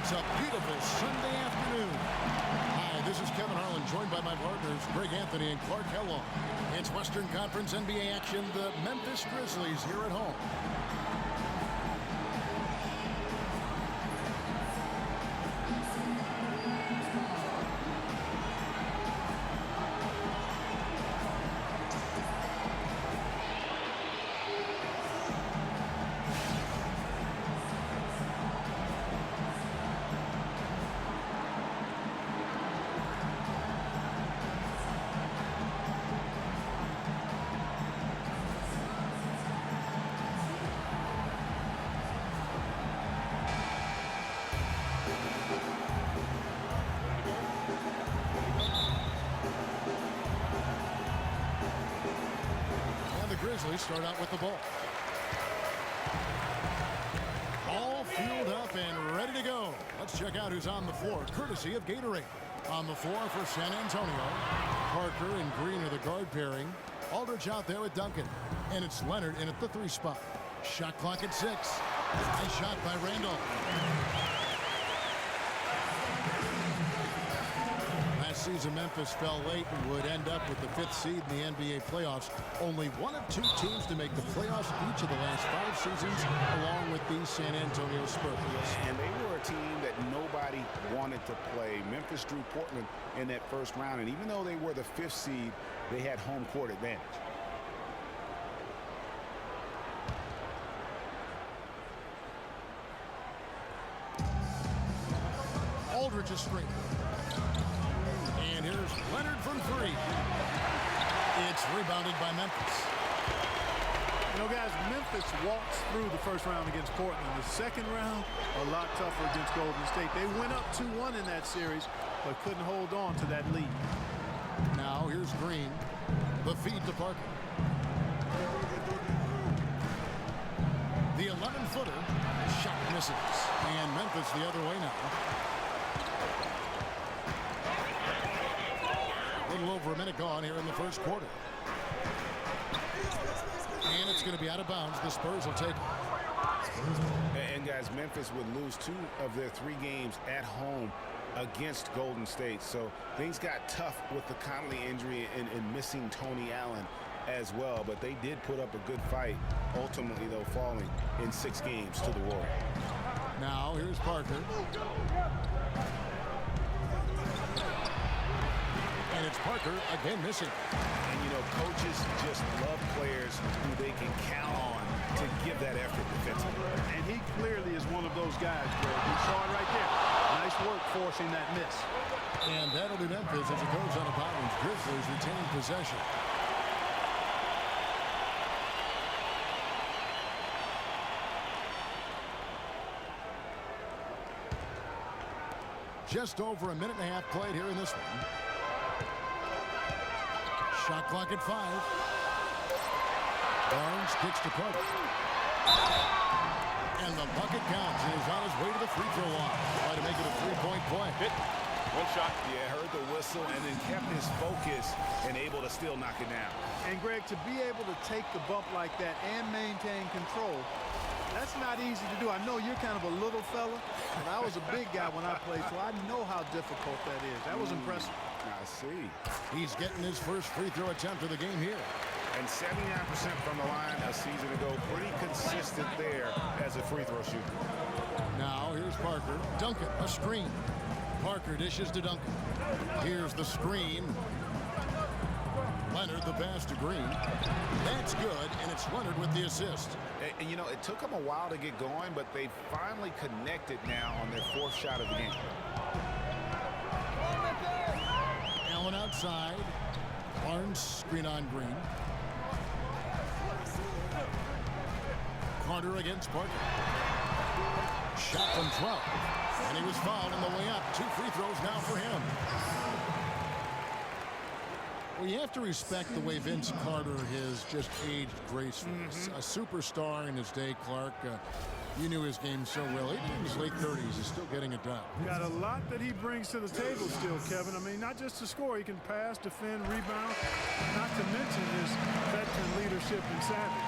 It's a beautiful Sunday afternoon. Hi, this is Kevin Harlan, joined by my partners, Greg Anthony and Clark Kellogg. It's Western Conference NBA action. The Memphis Grizzlies here at home. Grizzlies start out with the ball. All fueled up and ready to go. Let's check out who's on the floor, courtesy of Gatorade. On the floor for San Antonio, Parker and Green are the guard pairing. Aldridge out there with Duncan. And it's Leonard in at the 3 spot. Shot clock at 6. Nice shot by Randall. Last season, Memphis fell late and would end up with the 5th seed in the NBA playoffs. Only one of 2 teams to make the playoffs each of the last 5 seasons, along with the San Antonio Spurs. And they were a team that nobody wanted to play. Memphis drew Portland in that first round, and even though they were the 5th seed, they had home court advantage. Aldridge's screen. And here's Leonard from 3. It's rebounded by Memphis. You know, guys, Memphis walks through the first round against Portland. The second round, a lot tougher against Golden State. They went up 2-1 in that series, but couldn't hold on to that lead. Now here's Green. The feed to Parker. The 11-footer. Shot misses. And Memphis the other way now. A little over a minute gone here in the first quarter. And it's going to be out of bounds. The Spurs will take it. And guys, Memphis would lose 2 of their 3 games at home against Golden State. So things got tough with the Conley injury and missing Tony Allen as well. But they did put up a good fight, ultimately, though, falling in 6 games to the Warriors. Now here's Parker. And it's Parker again missing. And, you know, coaches just love players who they can count on to give that effort defensively. And he clearly is one of those guys, Greg. We saw it right there. Nice work forcing that miss. And that'll be Memphis as it goes out of bounds. Grizzlies retain possession. Just over a minute and a half played here in this one. Shot clock at 5. Barnes kicks to Parker. And the bucket counts, and he's on his way to the free throw line. Try to make it a 3-point play. Hit. One shot. Yeah, heard the whistle and then kept his focus and able to still knock it down. And, Greg, to be able to take the bump like that and maintain control, that's not easy to do. I know you're kind of a little fella, but I was a big guy when I played, so I know how difficult that is. That was impressive. I see. He's getting his first free throw attempt of the game here. And 79% from the line a season ago. Pretty consistent there as a free throw shooter. Now here's Parker. Duncan, a screen. Parker dishes to Duncan. Here's the screen. Leonard the pass to Green. That's good, and it's Leonard with the assist. And you know, it took them a while to get going, but they finally connected now on their 4th shot of the game. Allen outside. Barnes screen on Green. Carter against Parker. Shot from 12. And he was fouled on the way up. 2 free throws now for him. Well, you have to respect the way Vince Carter has just aged gracefully. A superstar in his day, Clark. You knew his game so well. Even in his late 30s, he's still getting it done. Got a lot that he brings to the table still, Kevin. I mean, not just to score. He can pass, defend, rebound, not to mention his veteran leadership and savvy.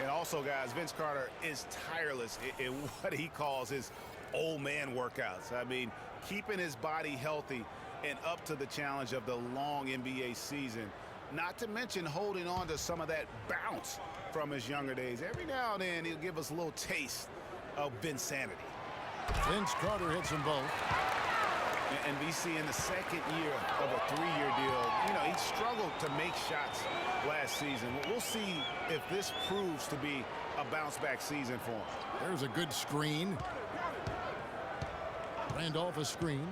And also, guys, Vince Carter is tireless in what he calls his old man workouts. I mean, keeping his body healthy and up to the challenge of the long NBA season. Not to mention holding on to some of that bounce from his younger days. Every now and then he'll give us a little taste of Vinsanity. Vince Carter hits them both. And VC in the second year of a 3-year deal, you know, he struggled to make shots last season. We'll see if this proves to be a bounce-back season for him. There's a good screen. Randolph a screen.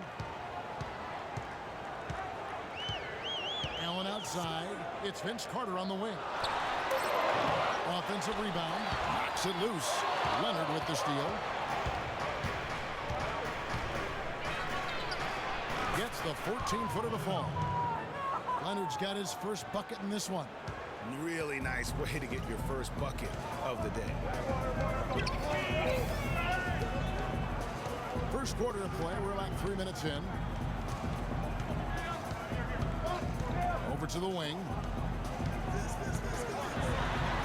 Allen outside. It's Vince Carter on the wing. Offensive rebound. Knocks it loose. Leonard with the steal. Gets the 14-footer to fall. Leonard's got his first bucket in this one. Really nice way to get your first bucket of the day. First quarter of play. We're about 3 minutes in. Over to the wing.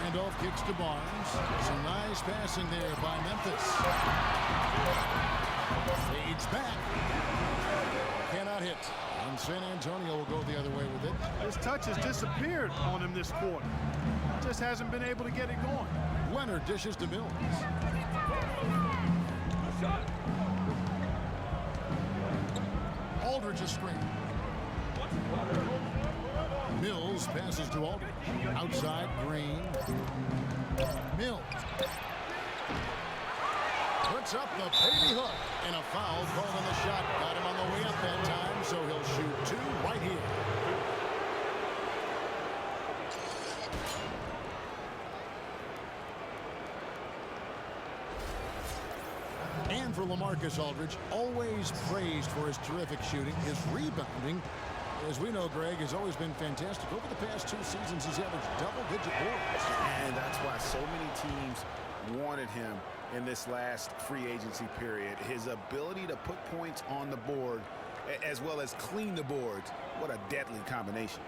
Randolph kicks to Barnes. Some nice passing there by Memphis. Fades back. Cannot hit. And San Antonio will go the other way with it. His touch has disappeared on him this quarter. Just hasn't been able to get it going. Leonard dishes to Mills. Aldridge a screen. Mills passes to Aldridge. Outside, Green. Mills. Puts up the baby hook. And a foul called on the shot. Got him on the way up that time, so he'll shoot two right here. And for LaMarcus Aldridge, always praised for his terrific shooting. His rebounding, as we know, Greg, has always been fantastic. Over the past 2 seasons, he's averaged double-digit boards. And that's why so many teams wanted him in this last free agency period. His ability to put points on the board as well as clean the boards. What a deadly combination.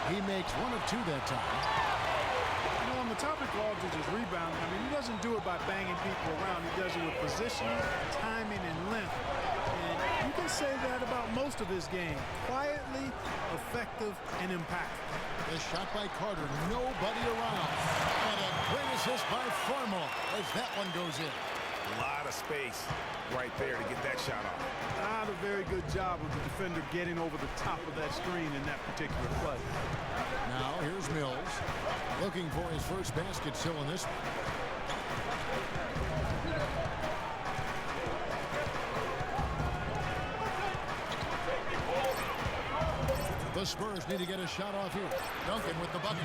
He makes 1 of 2 that time. You know, on the topic of Aldridge's rebounding, I mean, he doesn't do it by banging people around. He does it with positioning, timing, and length. And you can say that about most of his game. Quietly, effective, and impactful. The shot by Carter, nobody around. And a great assist by Farmore as that one goes in. A lot of space right there to get that shot off. Not a very good job of the defender getting over the top of that screen in that particular play. Now here's Mills looking for his first basket still in this one. The Spurs need to get a shot off here. Duncan with the bucket.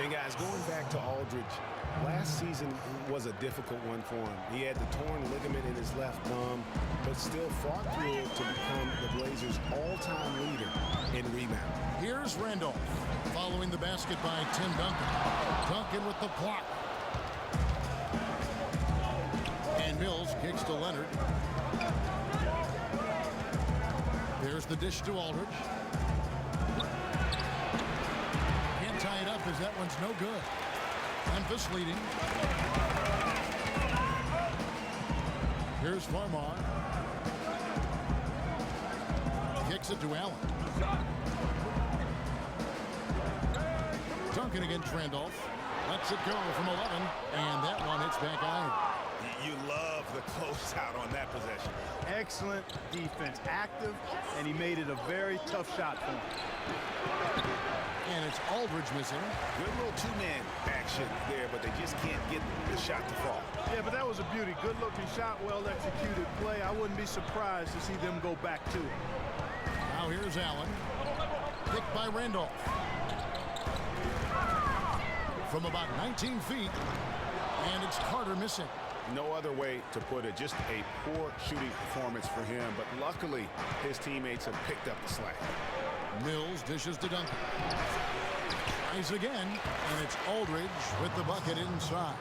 And guys, going back to Aldridge, last season was a difficult one for him. He had the torn ligament in his left thumb, but still fought through it to become the Blazers' all-time leader in rebound. Here's Randolph following the basket by Tim Duncan. Duncan with the block. And Mills kicks to Leonard. There's the dish to Aldridge. Can't tie it up as that one's no good. Memphis leading. Here's Farmar. Kicks it to Allen. Duncan against Randolph. Lets it go from 11. And that one hits back iron. You love the closeout on that possession. Excellent defense. Active, and he made it a very tough shot for him. And it's Aldridge missing. Good little two-man action there, but they just can't get the shot to fall. Yeah, but that was a beauty. Good-looking shot, well-executed play. I wouldn't be surprised to see them go back to it. Now here's Allen. Picked by Randolph. From about 19 feet. And it's Carter missing. No other way to put it. Just a poor shooting performance for him, but luckily his teammates have picked up the slack. Mills dishes to Duncan. Tries again, and it's Aldridge with the bucket inside.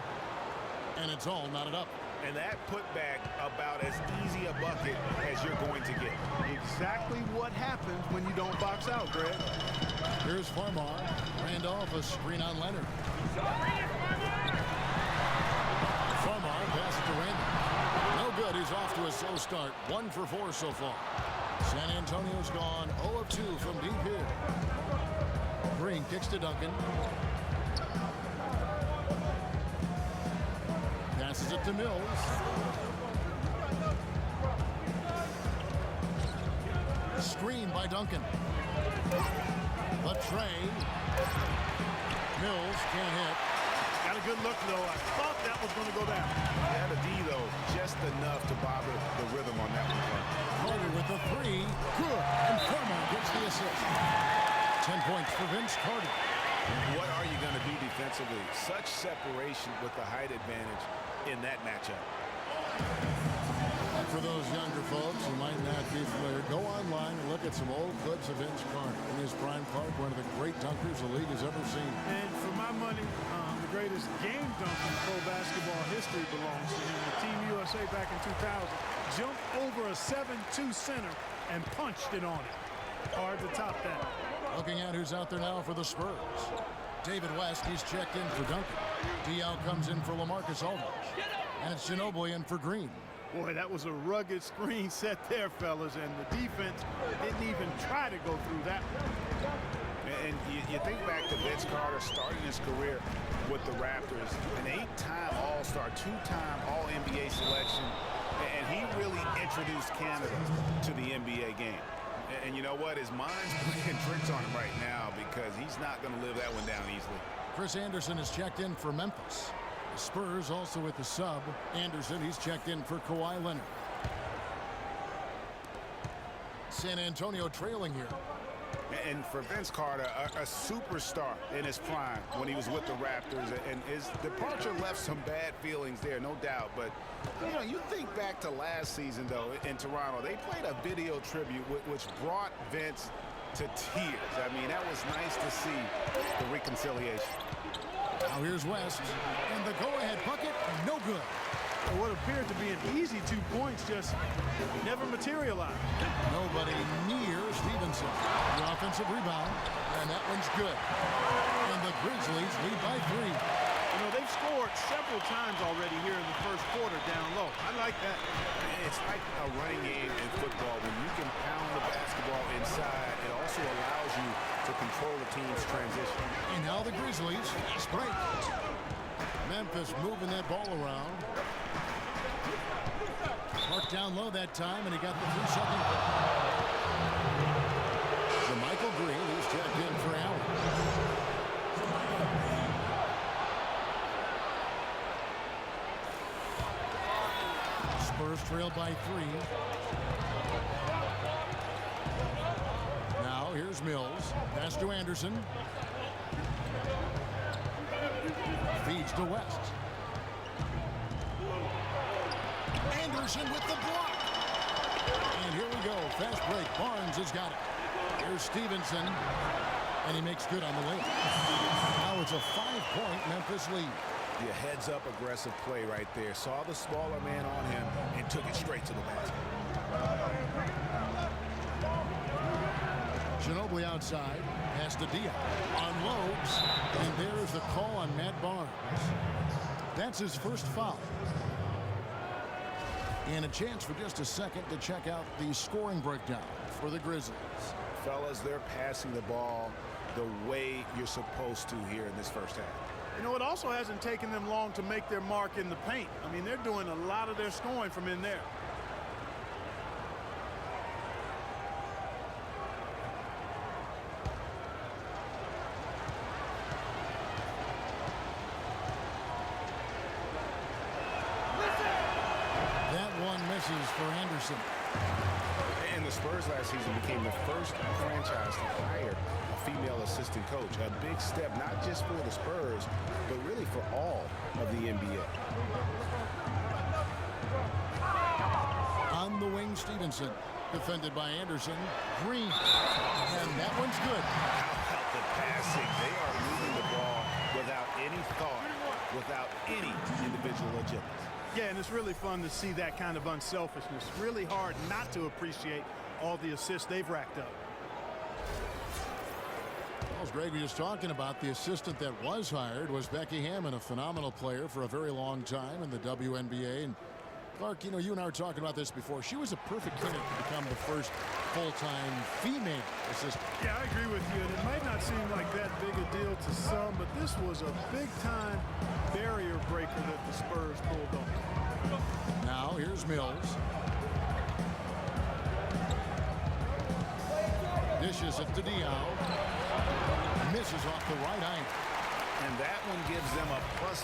And it's all knotted up. And that putback about as easy a bucket as you're going to get. Exactly what happens when you don't box out, Greg. Here's Farmar. Randolph, a screen on Leonard. Farmar passes to Randolph. No good. He's off to a slow start. 1 for 4 so far. San Antonio's gone 0 of 2 from deep here. Green kicks to Duncan. Passes it to Mills. Screen by Duncan. A tray. Mills can't hit. Got a good look, though. I thought that was going to go down. He had a D, though, just enough to bother the rhythm on that one. Carter with the 3. Good. And Farmar gets the assist. 10 points for Vince Carter. What are you going to do defensively? Such separation with the height advantage in that matchup. For those younger folks who might not be familiar, go online and look at some old clips of Vince Carter in his prime Park, one of the great dunkers the league has ever seen. And for my money, the greatest game dunk in pro basketball history belongs to him. The Team USA back in 2000 jumped over a 7-2 center and punched it on it. Hard to top that. Looking at who's out there now for the Spurs. David West, he's checked in for Duncan. Diaw comes in for LaMarcus Aldridge. And it's Ginobili in for Green. Boy, that was a rugged screen set there, fellas, and the defense didn't even try to go through that one. And you think back to Vince Carter starting his career with the Raptors, an 8-time All-Star, 2-time All-NBA selection, and he really introduced Canada to the NBA game. And you know what? His mind's playing tricks on him right now because he's not going to live that one down easily. Chris Anderson is checked in for Memphis. The Spurs also with the sub. Anderson, he's checked in for Kawhi Leonard. San Antonio trailing here. And for Vince Carter, a superstar in his prime when he was with the Raptors, and his departure left some bad feelings there, no doubt. But, you know, you think back to last season, though, in Toronto, they played a video tribute which brought Vince to tears. I mean, that was nice to see the reconciliation. Now here's West, and the go-ahead bucket, no good. What appeared to be an easy 2 points just never materialized. Nobody near Stevenson. The offensive rebound, and that one's good. And the Grizzlies lead by 3. You know, they've scored several times already here in the first quarter down low. I like that. It's like a running game in football. When you can pound the basketball inside, it also allows you to control the team's transition. And now the Grizzlies fast break. Memphis moving that ball around. Marked down low that time, and he got the 3-second call. So Michael Green, who's checked in for Allen. Spurs trailed by 3. Now here's Mills. Pass to Anderson. Feeds to West. Anderson with the block. And here we go. Fast break. Barnes has got it. Here's Stevenson. And he makes good on the layup. Now it's a 5-point Memphis lead. The heads-up aggressive play right there. Saw the smaller man on him and took it straight to the basket. Ginobili outside. Pass to Diaw. Unloads. And there's the call on Matt Barnes. That's his first foul. And a chance for just a second to check out the scoring breakdown for the Grizzlies. Fellas, they're passing the ball the way you're supposed to here in this first half. You know, it also hasn't taken them long to make their mark in the paint. I mean, they're doing a lot of their scoring from in there. That one misses for Anderson. And the Spurs last season became the first franchise to hire a female assistant coach. A big step, not just for the Spurs, but really for all of the NBA. On the wing, Stevenson. Defended by Anderson. Green. And that one's good. How about the passing? They are moving the ball without any thought, without any individual agility. Yeah, and it's really fun to see that kind of unselfishness. Really hard not to appreciate all the assists they've racked up. Well, as Greg was just talking about, the assistant that was hired was Becky Hammond, a phenomenal player for a very long time in the WNBA. And Clark, you know, you and I were talking about this before. She was a perfect candidate to become the first full-time female assistant. Yeah, I agree with you. And it might not seem like that big a deal to some, but this was a big-time barrier breaker that the Spurs pulled off. Now here's Mills. Dishes it to Diao. Misses off the right angle. And that one gives them a +5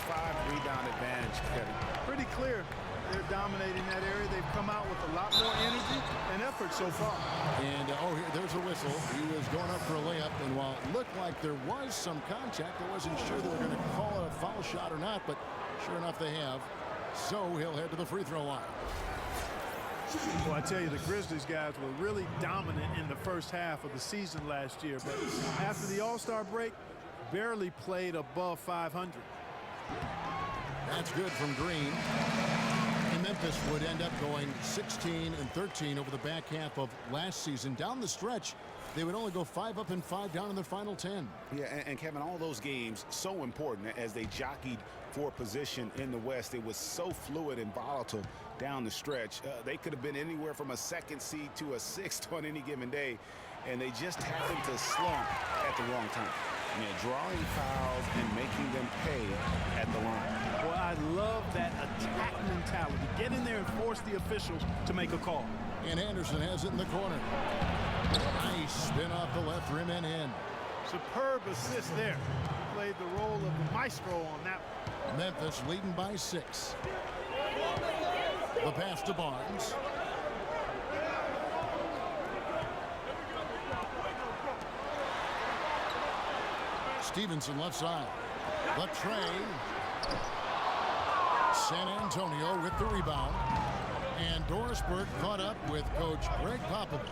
rebound advantage, Kevin. Pretty clear. They're dominating that area. They've come out with a lot more energy and effort so far. And there's a whistle. He was going up for a layup, and while it looked like there was some contact, I wasn't sure they were going to call it a foul shot or not, but sure enough they have. So he'll head to the free throw line. Well, I tell you, the Grizzlies guys were really dominant in the first half of the season last year, but after the All-Star break, barely played above 500. That's good from Green. And Memphis would end up going 16-13 over the back half of last season. Down the stretch, they would only go 5 up and 5 down in their final 10. Yeah, and Kevin, all those games so important as they jockeyed for position in the West. It was so fluid and volatile down the stretch. They could have been anywhere from a 2nd seed to a 6th on any given day, and they just happened to slump at the wrong time. Drawing fouls and making them pay at the line. Well, I love that attack mentality. Get in there and force the officials to make a call. And Anderson has it in the corner. Nice spin off the left rim and in. Superb assist there. Played the role of the maestro on that one. Memphis leading by 6. The pass to Barnes. Stevenson left side. Latrey. San Antonio with the rebound. And Doris Burke caught up with Coach Greg Popovich.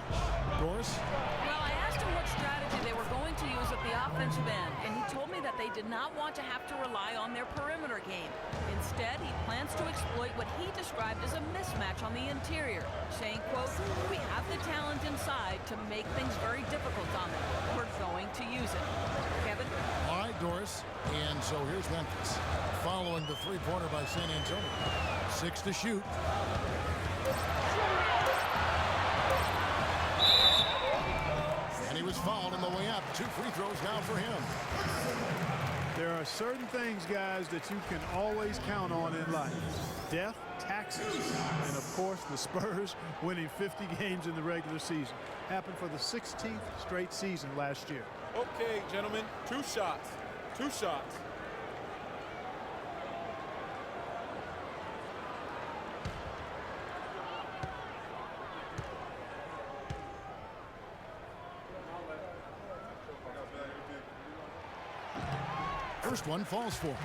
Doris? Well, I asked him what strategy they were going to use at the offensive end, and he told me that they did not want to have to rely on their perimeter game. Instead, he plans to exploit what he described as a mismatch on the interior, saying, quote, "We have the talent inside to make things very difficult on them. We're going to use it." Kevin? All right, Doris. And so here's Memphis following the three-pointer by San Antonio. 6 to shoot. And he was fouled on the way up. 2 free throws now for him. There are certain things, guys, that you can always count on in life. Death, taxes, and of course the Spurs winning 50 games in the regular season. Happened for the 16th straight season last year. Okay, gentlemen, 2 shots. 2 shots. First one falls for him.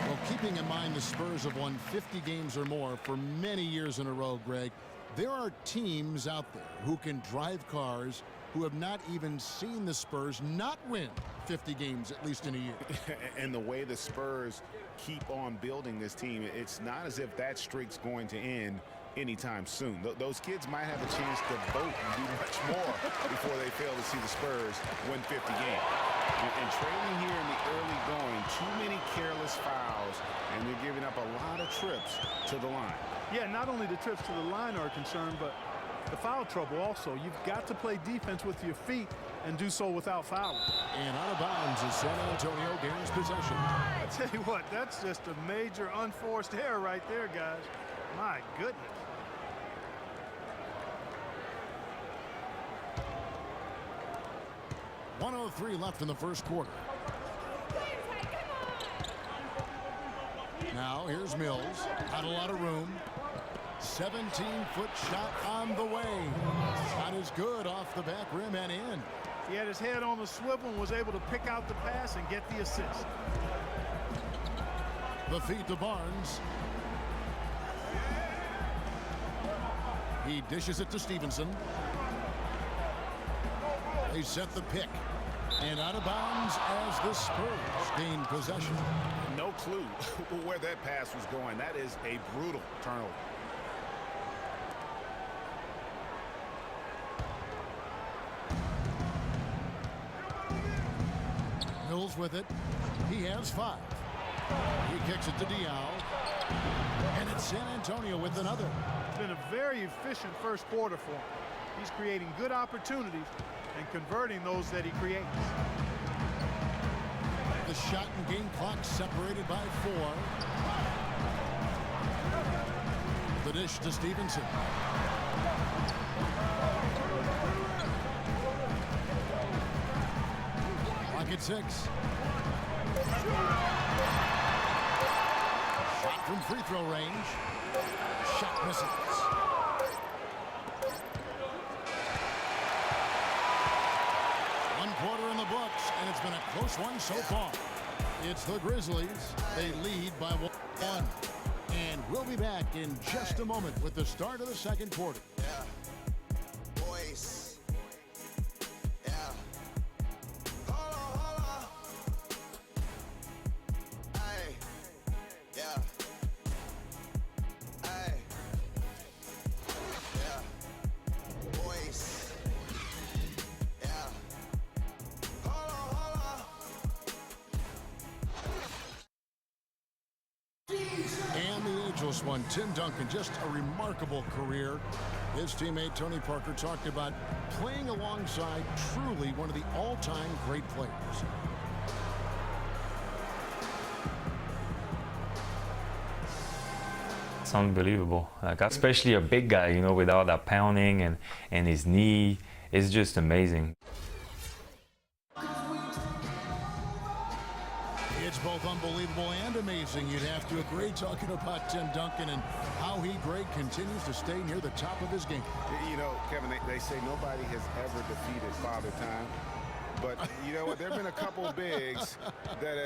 Well, keeping in mind the Spurs have won 50 games or more for many years in a row, Greg, there are teams out there who can drive cars who have not even seen the Spurs not win 50 games, at least in a year. And the way the Spurs keep on building this team, it's not as if that streak's going to end anytime soon. Those kids might have a chance to vote and do much more before they fail to see the Spurs win 50 games. And trailing here in the early going, too many careless fouls, and they're giving up a lot of trips to the line. Yeah, not only the trips to the line are a concern, but the foul trouble also. You've got to play defense with your feet and do so without fouling. And out of bounds as San Antonio gains possession. I tell you what, that's just a major unforced error right there, guys. My goodness. .103 left in the first quarter. Now here's Mills. Not a lot of room. 17-foot shot on the way. Shot is good off the back rim and in. He had his head on the swivel and was able to pick out the pass and get the assist. The feed to Barnes. He dishes it to Stevenson. They set the pick. And out of bounds as the Spurs gain possession. No clue where that pass was going. That is a brutal turnover. Mills with it. He has 5. He kicks it to Diao. And it's San Antonio with another. It's been a very efficient first quarter for him. He's creating good opportunities and converting those that he creates. The shot and game clock separated by 4. The dish to Stevenson. Clock at 6. Shot from free throw range. Shot misses. One quarter in the books, and it's been a close one so far. It's the Grizzlies. They lead by 1. And we'll be back in just a moment with the start of the second quarter. Yeah. Boys. Yeah. Hold on. Hey. Yeah. Hey. Yeah. Boys. Yeah. Hold on. And the ageless one, Tim Duncan, just a remarkable career. His teammate Tony Parker talked about playing alongside truly one of the all-time great players. It's unbelievable. Like, especially a big guy, you know, with all that pounding and his knee. It's just amazing. It's both unbelievable and amazing, you'd have to agree, talking about Tim Duncan and how he, Greg, continues to stay near the top of his game. You know, Kevin, they say nobody has ever defeated Father Time. But you know what? There have been a couple bigs that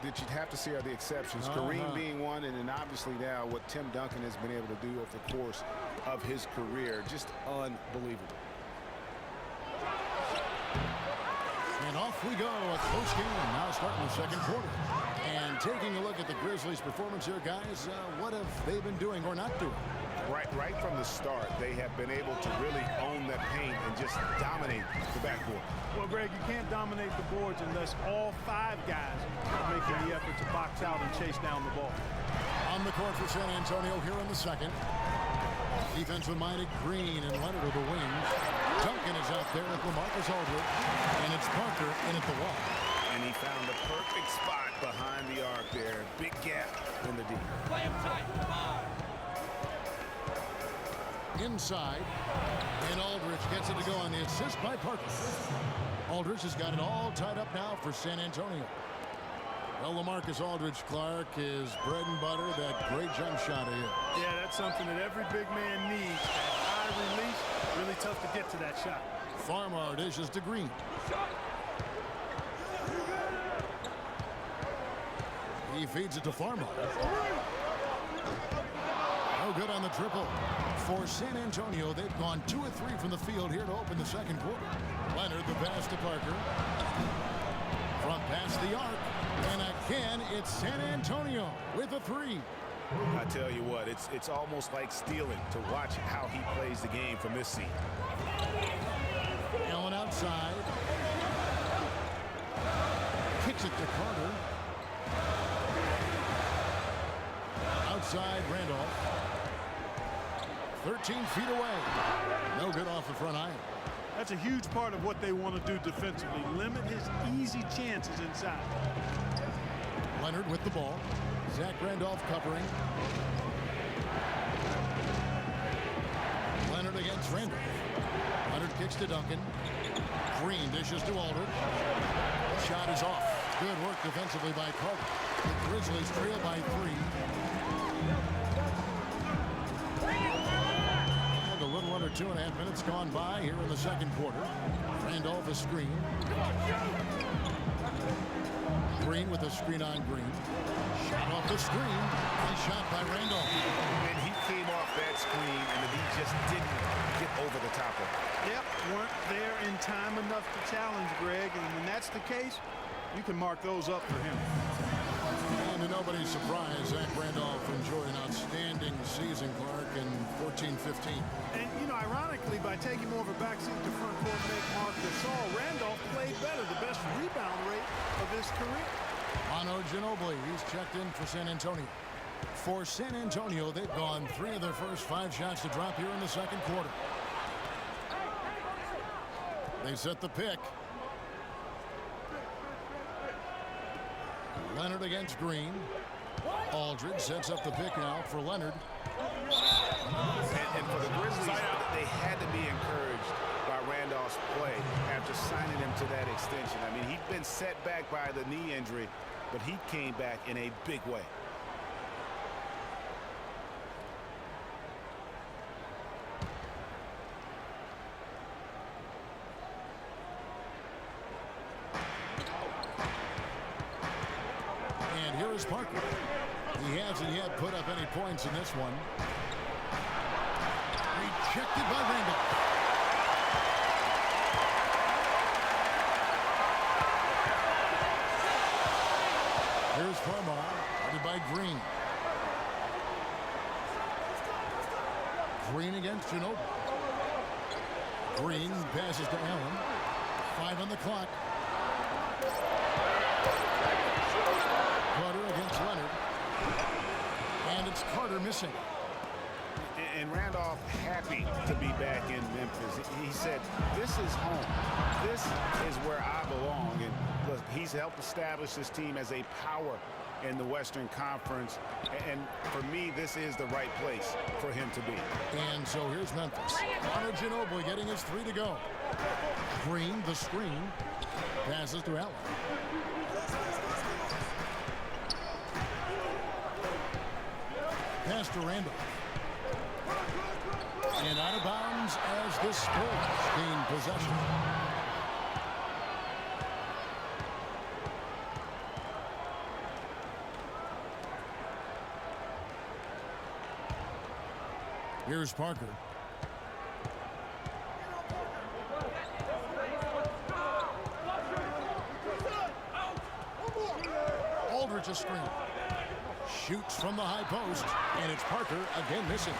that you'd have to see are the exceptions. Kareem being one, and then obviously now what Tim Duncan has been able to do over the course of his career. Just unbelievable. And off we go, a close game now starting the second quarter. And taking a look at the Grizzlies' performance here, guys, what have they been doing or not doing? Right from the start, they have been able to really own that paint and just dominate the backboard. Well, Greg, you can't dominate the boards unless all 5 guys are making the effort to box out and chase down the ball. On the court for San Antonio here in the second. Defensive-minded Green and Leonard are the wings. Duncan is out there with LaMarcus Aldridge. And it's Parker in at the wall. And he found the perfect spot behind the arc there. Big gap in the D. Play him tight. Inside. And Aldridge gets it to go on the assist by Parker. Aldridge has got it all tied up now for San Antonio. Well, LaMarcus Aldridge, Clark, is bread and butter, that great jump shot of his. Yeah, that's something that every big man needs. That high release, really tough to get to that shot. Farmar dishes to Green. He feeds it to Farmar. No good on the triple. For San Antonio, they've gone 2 of 3 from the field here to open the second quarter. Leonard, the pass to Parker. From past the arc. And again, it's San Antonio with a 3. I tell you what, it's almost like stealing to watch how he plays the game from this seat. Allen outside. Kicks it to Carter. Outside Randolph. 13 feet away. No good off the front iron. That's a huge part of what they want to do defensively. Limit his easy chances inside. Leonard with the ball. Zach Randolph covering. Leonard against Randolph. Leonard kicks to Duncan. Green dishes to Aldridge. Shot is off. Good work defensively by Carter. The Grizzlies trail by 3. And a little under 2.5 minutes gone by here in the second quarter. Randolph a screen. Green with a screen on Green. Shot off the screen. Nice shot by Randolph. And he came off that screen, and the D just didn't get over the top of it. Yep, weren't there in time enough to challenge Greg, and when that case, you can mark those up for him. And to nobody's surprise, Zach Randolph enjoyed an outstanding season, Clark, in 14-15. And, you know, ironically, by taking more of a backseat to front court make Mark Gasol, Randolph played better, the best rebound rate of his career. Manu Ginobili, he's checked in for San Antonio. For San Antonio, they've gone 3 of their first 5 shots to drop here in the second quarter. They set the pick. Leonard against Green. Aldridge sets up the pick now for Leonard. And for the Grizzlies, they had to be encouraged by Randolph's play after signing him to that extension. I mean, he'd been set back by the knee injury, but he came back in a big way. And here is Parker. He hasn't yet put up any points in this one. Rejected by Randolph. Here's Farmar, guarded by Green. Green against Ginobili. Green passes to Allen. 5 on the clock. Carter against Leonard. And it's Carter missing. And Randolph happy to be back in Memphis. He said, this is home. This is where I belong. And look, he's helped establish this team as a power in the Western Conference. And for me, this is the right place for him to be. And so here's Memphis. Manu Ginobili getting his 3 to go. Green, the screen. Passes to Allen. Pass to Randolph. And out of bounds as the Spurs gain possession. Here's Parker. Aldridge a screen. Shoots from the high post, and it's Parker again missing.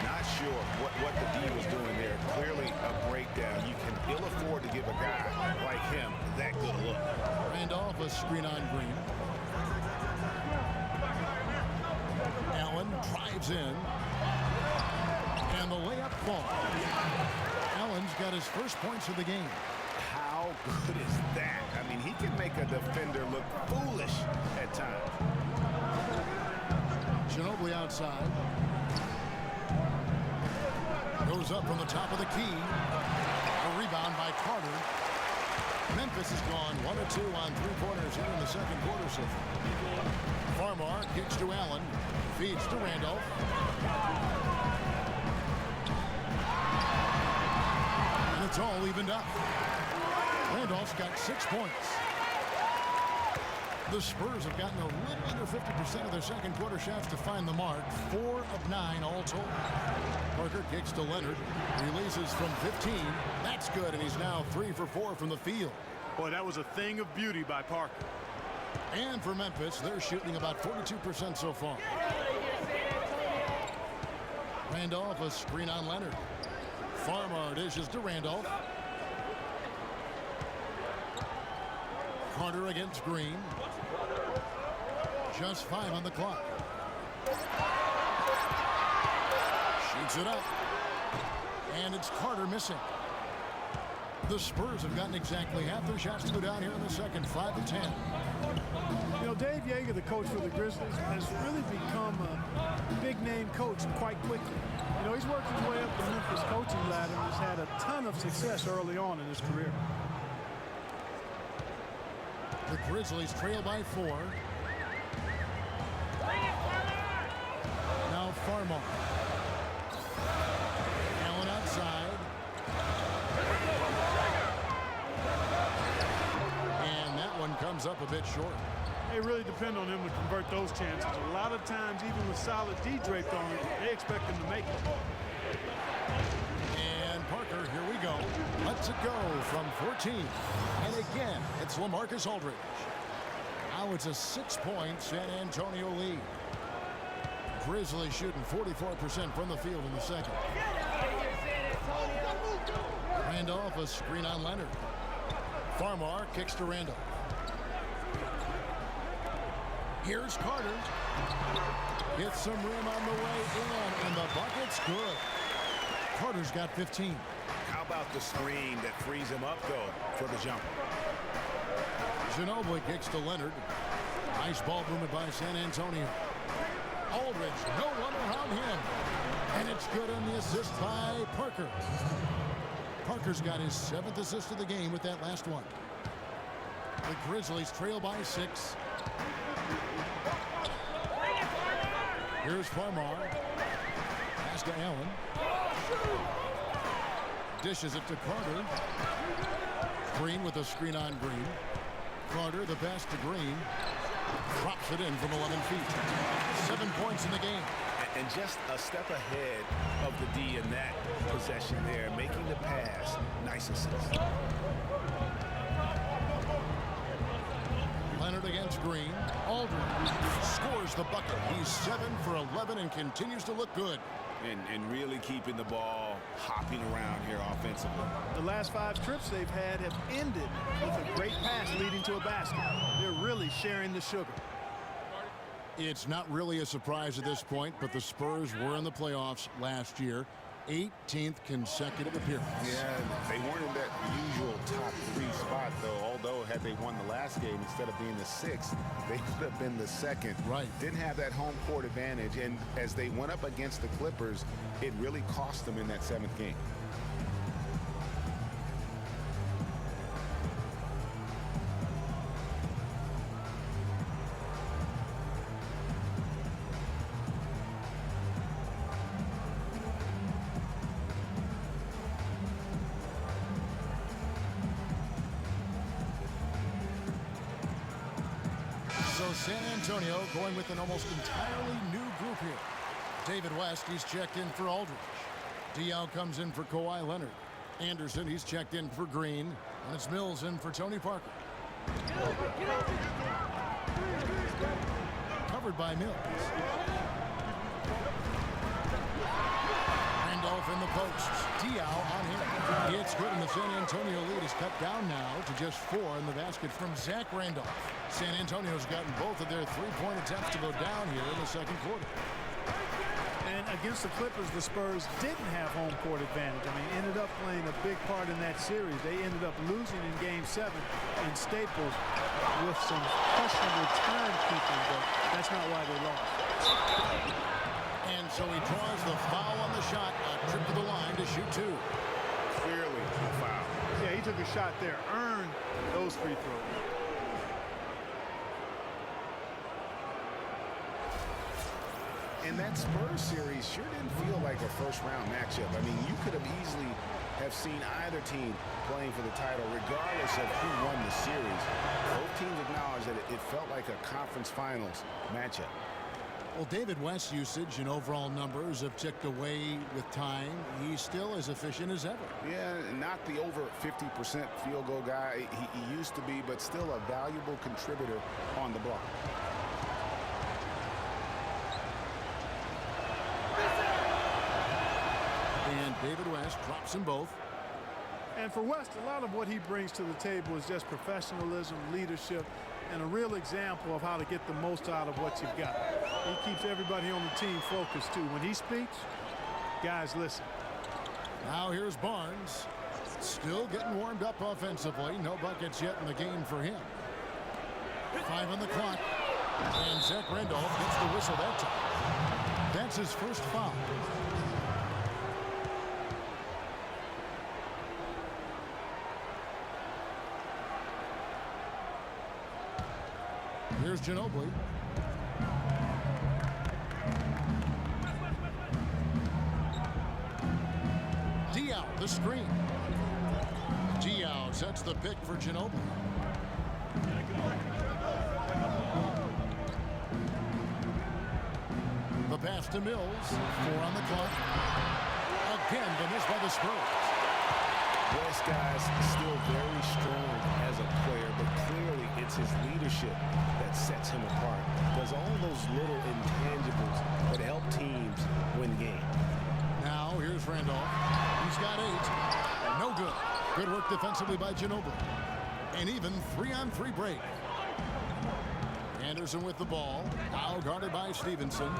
Not sure what the D was doing there. Clearly a breakdown. You can ill afford to give a guy like him that good a look. Randolph a screen on Green. Allen drives in. And the layup falls. Allen's got his first points of the game. How good is that? I mean, he can make a defender look foolish at times. Ginobili outside. Goes up from the top of the key. A rebound by Carter. Memphis has gone 1 of 2 on 3-pointers here in the second quarter so far. Farmar kicks to Allen. Feeds to Randolph. And it's all evened up. Randolph's got 6 points. The Spurs have gotten a little under 50% of their second quarter shots to find the mark. 4 of 9 all told. Parker kicks to Leonard. Releases from 15. That's good, and he's now 3 for 4 from the field. Boy, that was a thing of beauty by Parker. And for Memphis, they're shooting about 42% so far. Randolph a screen on Leonard. Farmar dishes to Randolph. Carter against Green. Just 5 on the clock. Shoots it up. And it's Carter missing. The Spurs have gotten exactly half their shots to go down here in the second, 5 of 10. You know, Dave Yeager, the coach for the Grizzlies, has really become a big-name coach quite quickly. You know, he's worked his way up the Memphis coaching ladder and has had a ton of success early on in his career. The Grizzlies trail by 4. Now Farmar. Allen outside. And that one comes up a bit short. They really depend on him to convert those chances. A lot of times, even with solid D draped on it, they expect him to make it. And Parker. Here we go. Lets it go from 14. And again, it's LaMarcus Aldridge. Now it's a 6-point San Antonio lead. Grizzlies shooting 44% from the field in the second. Randolph, a screen on Leonard. Farmar kicks to Randolph. Here's Carter. Gets some rim on the way in, and the bucket's good. Carter's got 15. How about the screen that frees him up, though, for the jumper? Ginobili kicks to Leonard. Nice ball movement by San Antonio. Aldridge, no one around him. And it's good on the assist by Parker. Parker's got his 7th assist of the game with that last one. The Grizzlies trail by 6. Here's Farmar. Pass to Allen. Dishes it to Carter. Green with a screen on Green. Carter, the pass to Green. Drops it in from 11 feet. 7 points in the game. And just a step ahead of the D in that possession there, making the pass. Nice assist. Leonard against Green. Aldridge scores the bucket. He's 7 for 11 and continues to look good. And really keeping the ball hopping around here offensively. The last 5 trips they've had have ended with a great pass leading to a basket. They're really sharing the sugar. It's not really a surprise at this point, but the Spurs were in the playoffs last year. 18th consecutive appearance. Yeah, they weren't in that usual top 3 spot, though. Although, had they won the last game, instead of being the 6th, they could have been the 2nd. Right. Didn't have that home court advantage, and as they went up against the Clippers, it really cost them in that 7th game. So San Antonio going with an almost entirely new group here. David West, he's checked in for Aldridge. Diaw comes in for Kawhi Leonard. Anderson, he's checked in for Green. And it's Mills in for Tony Parker. Covered by Mills. Randolph in the posts. Diaw on him. It's good, and the San Antonio lead is cut down now to just 4 in the basket from Zach Randolph. San Antonio's gotten both of their 3-point attempts to go down here in the second quarter. And against the Clippers, the Spurs didn't have home court advantage. I mean, ended up playing a big part in that series. They ended up losing in Game 7 in Staples with some questionable timekeeping, but that's not why they lost. And so he draws the foul on the shot. A trip to the line to shoot 2. Clearly a foul. Yeah, he took a shot there, earned those free throws. And that Spurs series sure didn't feel like a first-round matchup. I mean, you could have easily have seen either team playing for the title, regardless of who won the series. Both teams acknowledged that it felt like a conference finals matchup. Well, David West's usage and overall numbers have ticked away with time. He's still as efficient as ever. Yeah, not the over 50% field goal guy he used to be, but still a valuable contributor on the block. And David West drops them both. And for West, a lot of what he brings to the table is just professionalism, leadership, and a real example of how to get the most out of what you've got. He keeps everybody on the team focused, too. When he speaks, guys listen. Now here's Barnes. Still getting warmed up offensively. No buckets yet in the game for him. 5 on the clock. And Zach Randolph gets the whistle that time. That's his first foul. Here's Ginobili. Diaw, the screen. Diaw sets the pick for Ginobili. The pass to Mills. 4 on the clock. Again, the miss by the Spurs. West guy's still very strong as a player, but clearly it's his leadership that sets him apart. Does all those little intangibles that help teams win games. Now here's Randolph. He's got 8. No good. Good work defensively by Ginobili. An even 3-on-3 break. Anderson with the ball. Now guarded by Stevenson.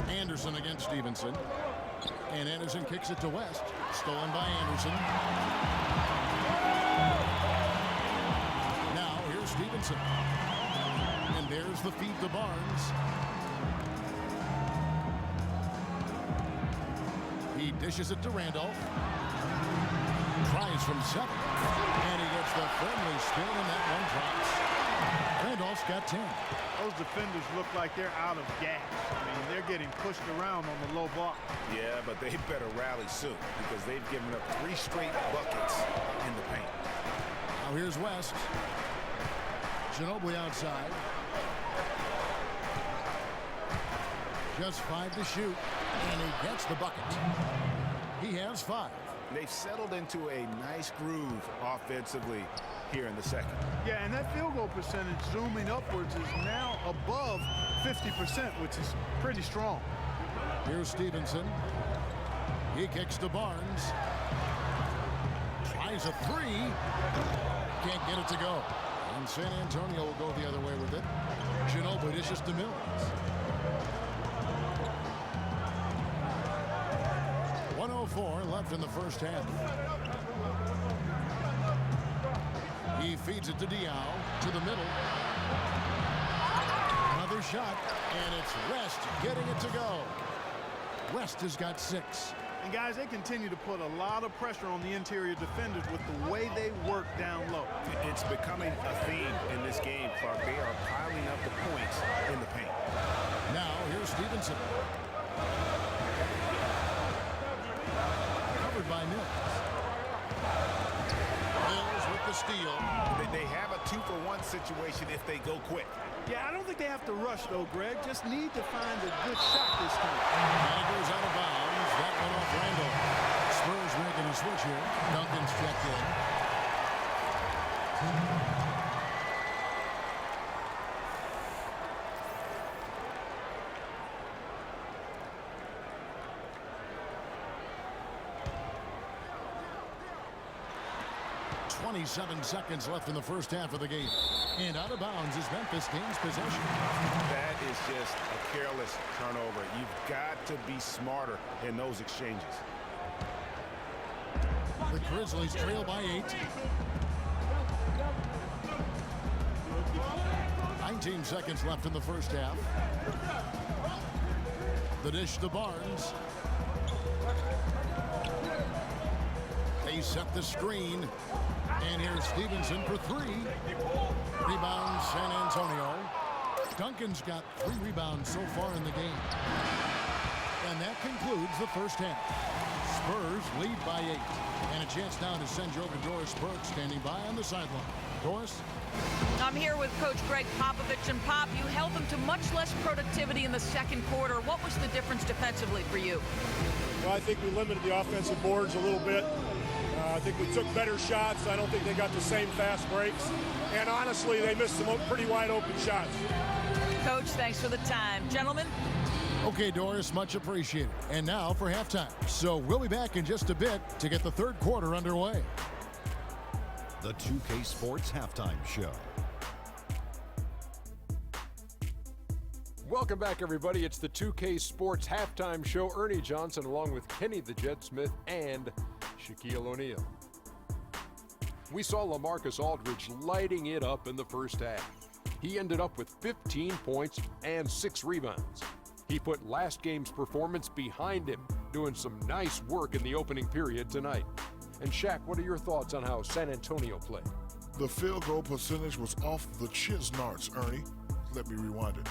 Anderson against Stevenson. And Anderson kicks it to West. Stolen by Anderson. Now here's Stevenson. And there's the feed to Barnes. He dishes it to Randolph. Tries from 7. And he gets the friendly spin, and that one drops. Randolph's got 10. Those defenders look like they're out of gas. I mean, they're getting pushed around on the low block. Yeah, but they better rally soon because they've given up 3 straight buckets in the paint. Now here's West. Ginobili outside. Just 5 to shoot, and he gets the bucket. He has 5. They've settled into a nice groove offensively here in the second. Yeah, and that field goal percentage zooming upwards is now above 50%, which is pretty strong. Here's Stevenson. He kicks to Barnes. Tries a 3. Can't get it to go. And San Antonio will go the other way with it. Ginobili dishes to Mills. 1:04 left in the first half. He feeds it to Diaw, to the middle. Another shot, and it's West getting it to go. West has got 6. And guys, they continue to put a lot of pressure on the interior defenders with the way they work down low. It's becoming a theme in this game, Clark. They are piling up the points in the paint. Now here's Stevenson. Covered by Mills. Mills with the steal. They have a 2-for-1 situation if they go quick. Yeah, I don't think they have to rush, though, Greg. Just need to find a good shot this time. And it goes out of bounds. That went off Randall. Spurs making a switch here. Duncan's checked in. 27 seconds left in the first half of the game. And out of bounds is Memphis gains possession. That is just a careless turnover. You've got to be smarter in those exchanges. The Grizzlies trail by 8. 19 seconds left in the first half. The dish to Barnes. They set the screen. And here's Stevenson for 3. Rebound San Antonio. Duncan's got 3 rebounds so far in the game. And that concludes the first half. Spurs lead by 8. And a chance now to send you over to Doris Burke, standing by on the sideline. Doris? I'm here with Coach Greg Popovich. And Pop, you held them to much less productivity in the second quarter. What was the difference defensively for you? Well, I think we limited the offensive boards a little bit. I think we took better shots. I don't think they got the same fast breaks. And honestly, they missed some pretty wide open shots. Coach, thanks for the time. Gentlemen? Okay, Doris, much appreciated. And now for halftime. So we'll be back in just a bit to get the third quarter underway. The 2K Sports Halftime Show. Welcome back, everybody. It's the 2K Sports Halftime Show. Ernie Johnson along with Kenny the Jet Smith and Shaquille O'Neal. We saw LaMarcus Aldridge lighting it up in the first half. He ended up with 15 points and 6 rebounds. He put last game's performance behind him, doing some nice work in the opening period tonight. And Shaq, what are your thoughts on how San Antonio played? The field goal percentage was off the Chisnarts, Ernie. Let me rewind it.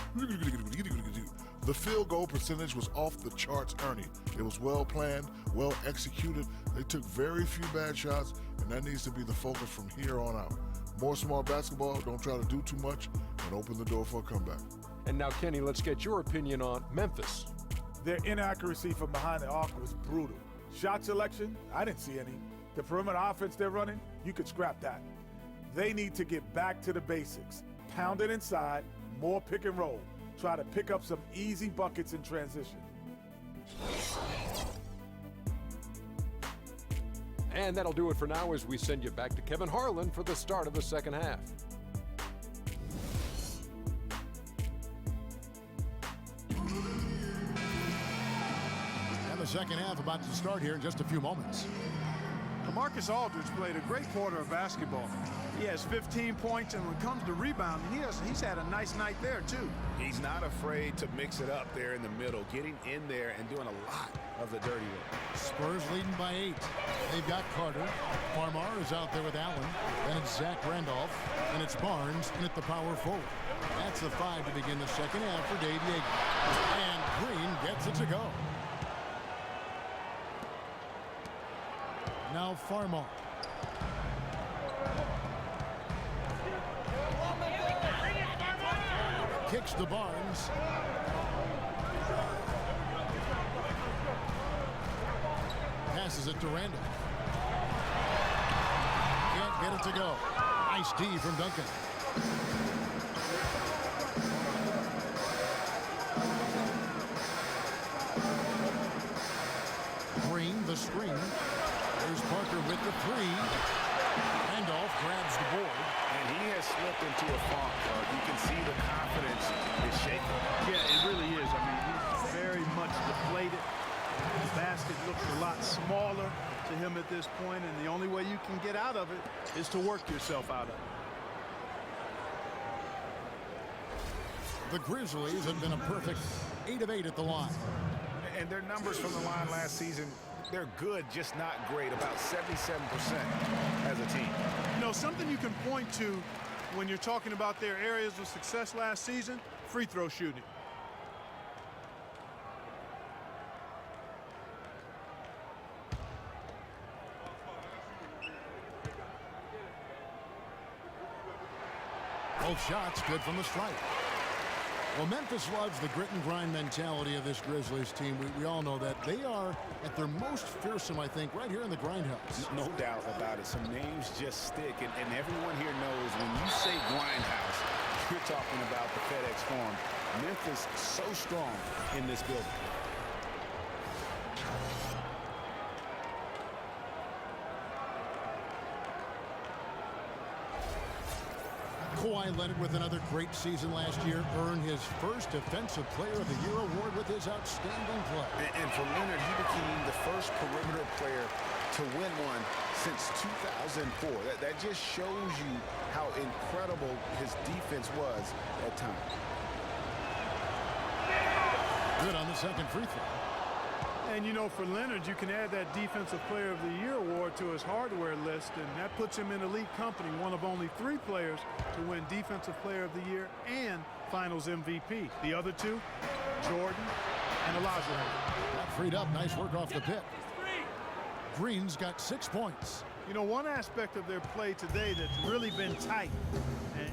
The field goal percentage was off the charts, Ernie. It was well planned, well executed. They took very few bad shots, and that needs to be the focus from here on out. More smart basketball, don't try to do too much, and open the door for a comeback. And now, Kenny, let's get your opinion on Memphis. Their inaccuracy from behind the arc was brutal. Shot selection, I didn't see any. The perimeter offense they're running, you could scrap that. They need to get back to the basics. Pound it inside, more pick and roll. Try to pick up some easy buckets in transition. And that'll do it for now as we send you back to Kevin Harlan for the start of the second half. And the second half about to start here in just a few moments. Marcus Aldridge played a great quarter of basketball. He has 15 points, and when it comes to rebounding, he's had a nice night there, too. He's not afraid to mix it up there in the middle, getting in there and doing a lot of the dirty work. Spurs leading by 8. They've got Carter. Farmar is out there with Allen. Then it's Zach Randolph. And it's Barnes in at the power forward. That's the 5 to begin the second half for Dave Yeager. And Green gets it to go. Now Farmar. Kicks to Barnes. Passes it to Randall. Can't get it to go. Nice D from Duncan. Green, the screen. There's Parker with the 3. Randolph grabs the board. And he has slipped into a funk. You can see the confidence is shaking. Yeah, it really is. I mean, he's very much deflated. The basket looks a lot smaller to him at this point, and the only way you can get out of it is to work yourself out of it. The Grizzlies have been a perfect 8 of 8 at the line. And their numbers from the line last season, they're good, just not great, about 77% as a team. You know, something you can point to when you're talking about their areas of success last season, free throw shooting. Both shots good from the stripe. Well, Memphis loves the grit and grind mentality of this Grizzlies team. We all know that. They are at their most fearsome, I think, right here in the grindhouse. No doubt about it. Some names just stick, and everyone here knows when you say grindhouse, you're talking about the FedEx Forum. Memphis so strong in this building. Kawhi Leonard with another great season last year, earned his first Defensive Player of the Year award with his outstanding play. And for Leonard, he became the first perimeter player to win one since 2004. That just shows you how incredible his defense was at times. Good on the second free throw. And, you know, for Leonard, you can add that Defensive Player of the Year award to his hardware list, and that puts him in elite company, one of only 3 players to win Defensive Player of the Year and Finals MVP. The other 2, Jordan and Elijah. Got freed up. Nice work off the pick. Green's got 6 points. You know, one aspect of their play today that's really been tight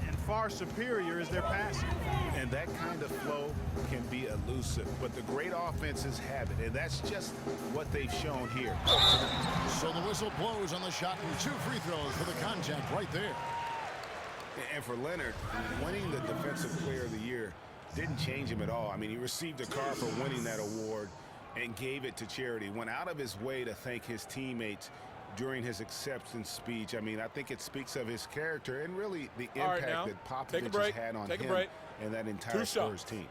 and far superior is their passing. And that kind of flow can be elusive, but the great offenses have it, and that's just what they've shown here. So the whistle blows on the shot, and 2 free throws for the contact right there. And for Leonard, winning the Defensive Player of the Year didn't change him at all. I mean, he received a card for winning that award and gave it to charity. Went out of his way to thank his teammates during his acceptance speech. I mean, I think it speaks of his character and really the impact that Popovich has had on him and that entire Spurs team.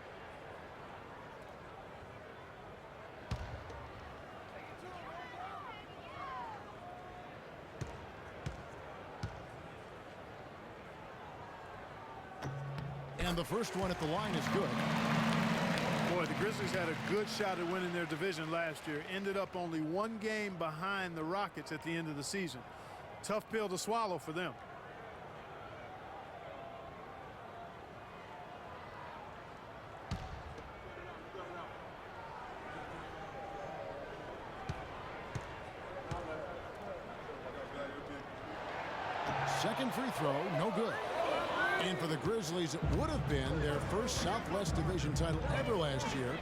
And the first one at the line is good. Boy, the Grizzlies had a good shot at winning their division last year. Ended up only 1 game behind the Rockets at the end of the season. Tough pill to swallow for them. Second free throw, no good. And for the Grizzlies, it would have been their first Southwest Division title ever last year.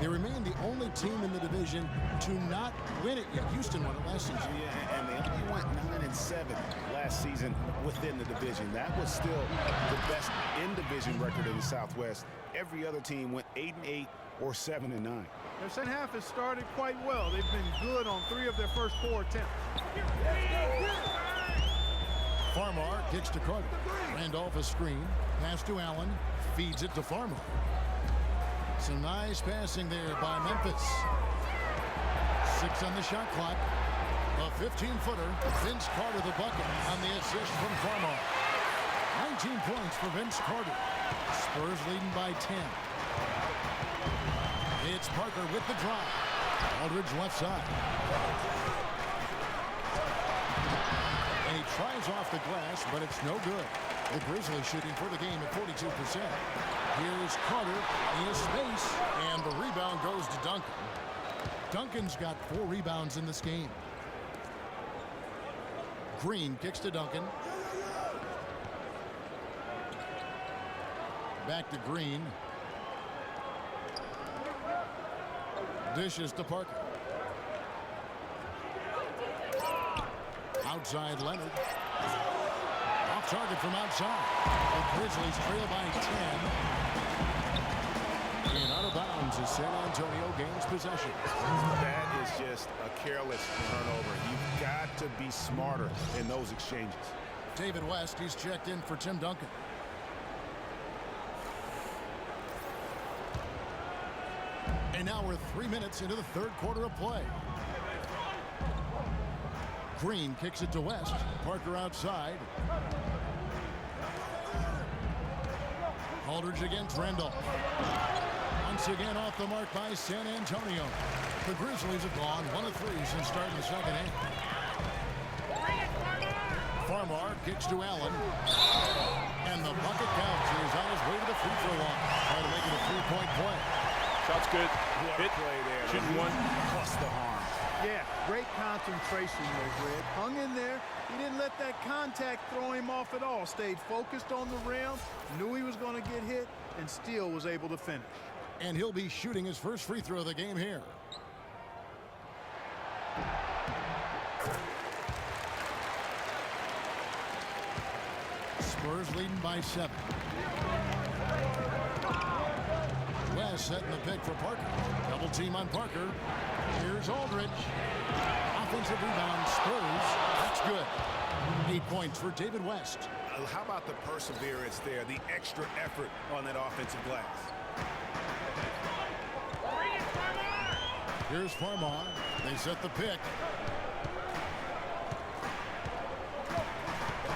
They remain the only team in the division to not win it yet. Houston won it last season. Yeah, and they only went 9-7 last season within the division. That was still the best in-division record in the Southwest. Every other team went 8-8 or 7-9. Their second half has started quite well. They've been good on 3 of their first 4 attempts. Farmar kicks to Carter. Randolph a screen. Pass to Allen. Feeds it to Farmar. Some nice passing there by Memphis. 6 on the shot clock. A 15-footer. Vince Carter the bucket on the assist from Farmar. 19 points for Vince Carter. Spurs leading by 10. It's Parker with the drive. Aldridge left side. And he tries off the glass, but it's no good. The Grizzlies shooting for the game at 42%. Here's Carter in his space, and the rebound goes to Duncan. Duncan's got 4 rebounds in this game. Green kicks to Duncan. Back to Green. Dishes to Parker. Outside Leonard. Off target from outside. The Grizzlies trail by 10. And out of bounds as San Antonio gains possession. That is just a careless turnover. You've got to be smarter in those exchanges. David West, he's checked in for Tim Duncan. And now we're 3 minutes into the third quarter of play. Green kicks it to West. Parker outside. Aldridge against Randolph. Once again off the mark by San Antonio. The Grizzlies have gone 1 of 3 since starting the second half. Farmar kicks to Allen. And the bucket counts. He's on his way to the free throw line. Trying to make it a 3-point play. Shot's good. Hit. Play there. Shooting 1. Plus the harm. Yeah, great concentration there, Greg. Hung in there. He didn't let that contact throw him off at all. Stayed focused on the rim, knew he was going to get hit, and still was able to finish. And he'll be shooting his first free throw of the game here. Spurs leading by 7. West setting the pick for Parker. Double team on Parker. Here's Aldridge. Offensive rebound, Spurs. That's good. 8 points for David West. How about the perseverance there, the extra effort on that offensive glass? Here's Farmar. They set the pick.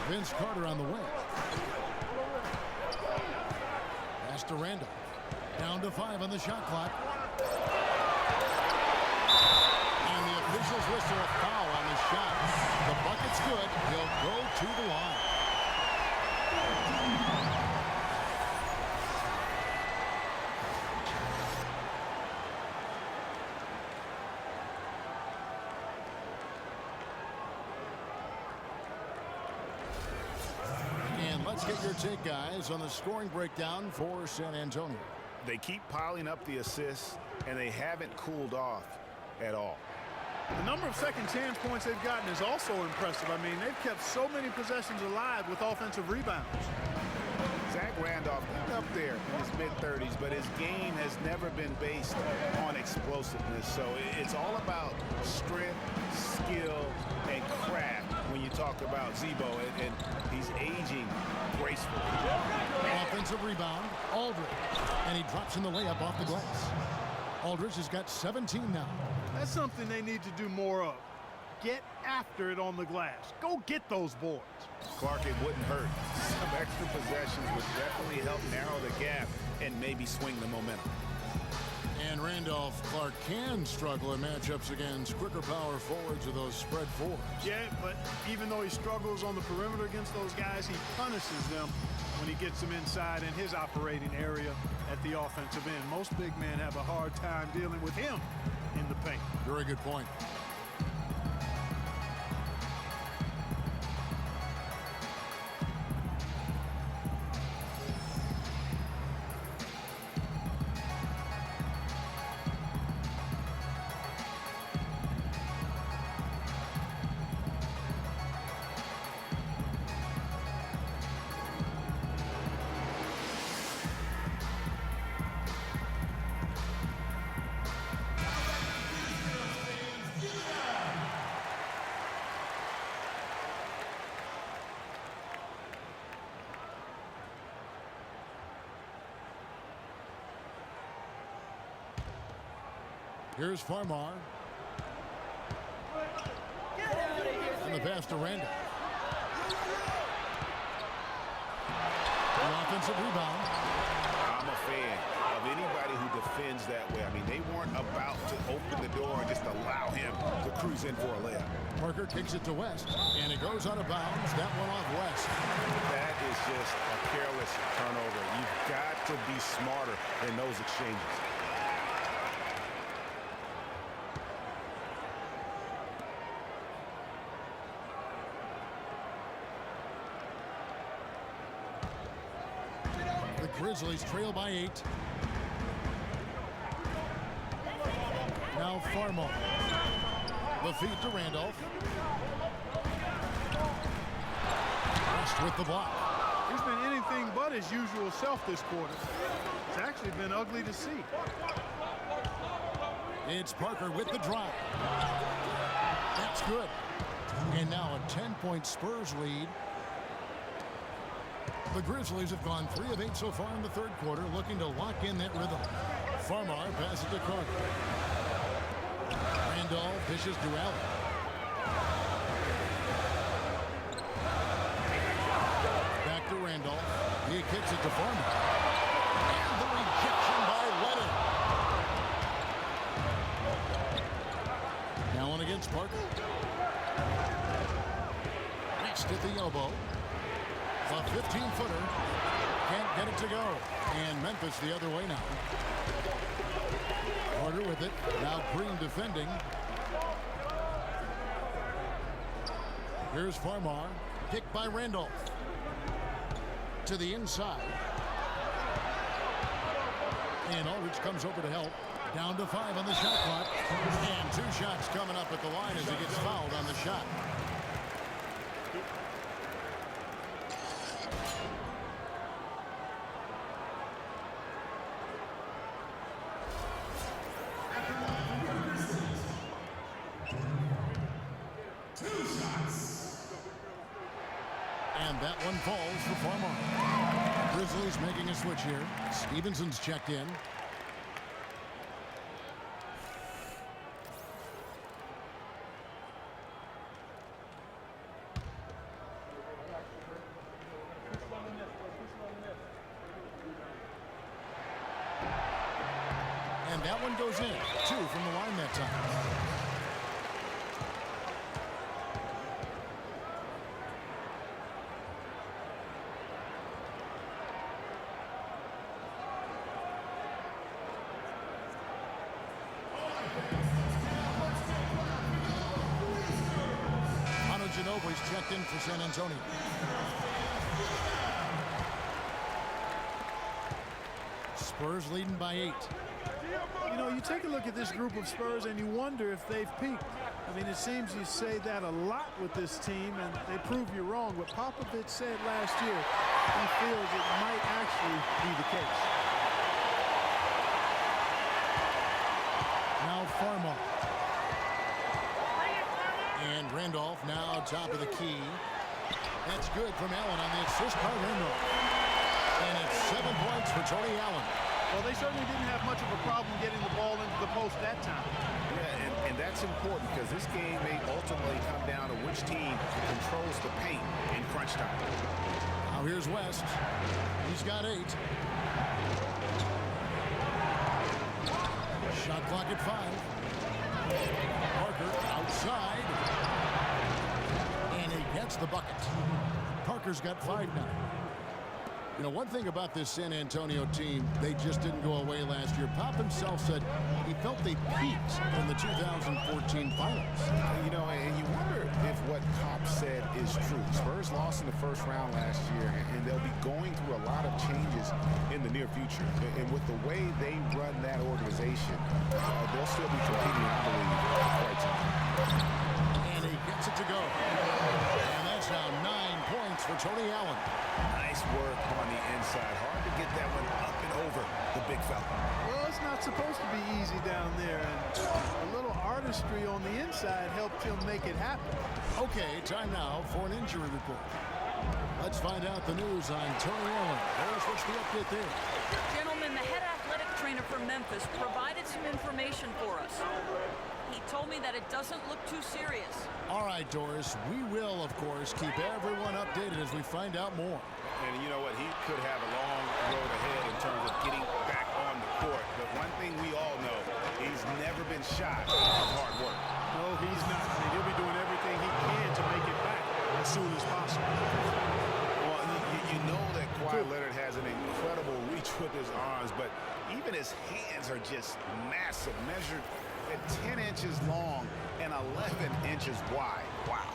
Vince Carter on the wing. Pass to Randall. Down to 5 on the shot clock. And the officials whistle a foul on the shot. The bucket's good. He'll go to the line. And let's get your take, guys, on the scoring breakdown for San Antonio. They keep piling up the assists, and they haven't cooled off at all. The number of second chance points they've gotten is also impressive. I mean, they've kept so many possessions alive with offensive rebounds. Zach Randolph got up there in his mid-30s, but his game has never been based on explosiveness. So it's all about strength, skill, and craft when you talk about Zebo, and he's aging gracefully. Offensive rebound, Aldridge. And he drops in the layup off the glass. Aldridge has got 17 now. That's something they need to do more of. Get after it on the glass. Go get those boards. Clark, it wouldn't hurt. Some extra possessions would definitely help narrow the gap and maybe swing the momentum. And Randolph Clark can struggle in matchups against quicker power forwards or those spread fours. Yeah, but even though he struggles on the perimeter against those guys, he punishes them when he gets them inside in his operating area at the offensive end. Most big men have a hard time dealing with him in the paint. Very good point. Here's Farmar. And the pass to Randall. The offensive rebound. I'm a fan of anybody who defends that way. I mean, they weren't about to open the door and just allow him to cruise in for a layup. Parker kicks it to West, and it goes out of bounds. That one off West. That is just a careless turnover. You've got to be smarter in those exchanges. The Grizzlies trail by 8. Now Farmar. The feed to Randolph. West with the block. He's been anything but his usual self this quarter. It's actually been ugly to see. It's Parker with the drive. That's good. And now a 10-point Spurs lead. The Grizzlies have gone 3 of 8 so far in the third quarter, looking to lock in that rhythm. Farmar passes to Carter. Randolph dishes to Allen. Back to Randolph. He kicks it to Farmar. And the rejection by Leonard. Now on against Parker. West at the elbow. A 15-footer. Can't get it to go. And Memphis the other way now. Carter with it. Now Green defending. Here's Farmar. Kicked by Randolph. To the inside. And Aldridge comes over to help. Down to 5 on the shot clock. And 2 shots coming up at the line as he gets fouled on the shot. And that one falls for Farmar. Grizzlies making a switch here. Stevenson's checked in. And that one goes in. 2 from the line that time. Ginobili's checked in for San Antonio. Spurs leading by 8. You know, you take a look at this group of Spurs and you wonder if they've peaked. I mean, it seems you say that a lot with this team, and they prove you wrong. What Popovich said last year, he feels it might actually be the case. Now Farmar. And Randolph now top of the key. That's good from Allen on the assist by Randolph. And it's 7 points for Tony Allen. Well, they certainly didn't have much of a problem getting the ball into the post that time. Yeah, and that's important because this game may ultimately come down to which team controls the paint in crunch time. Now here's West. He's got 8. Shot clock at 5. Parker outside. And he gets the bucket. Parker's got 5 now. You know, one thing about this San Antonio team, they just didn't go away last year. Pop himself said he felt they peaked in the 2014 finals. You know, and you wonder if what Pop said is true. Spurs lost in the first round last year, and they'll be going through a lot of changes in the near future. And with the way they run that organization, they'll still be competing, I believe, quite some time. And he gets it to go. And that's now 9 points for Tony Allen. Nice work on the inside. Hard to get that one up and over the big fella. Well, it's not supposed to be easy down there, and a little artistry on the inside helped him make it happen. Okay, time now for an injury report. Let's find out the news on Tony Allen. Harris, what's the update there? Gentlemen, the head athletic trainer for from Memphis provided some information for us. He told me that it doesn't look too serious. All right, Doris, we will, of course, keep everyone updated as we find out more. And you know what? He could have a long road ahead in terms of getting back on the court. But one thing we all know, he's never been shy of hard work. No, he's not. I mean, he'll be doing everything he can to make it back as soon as possible. Well, you know that Kawhi Leonard has an incredible reach with his arms, but even his hands are just massive, measured at 10 inches long and 11 inches wide. Wow.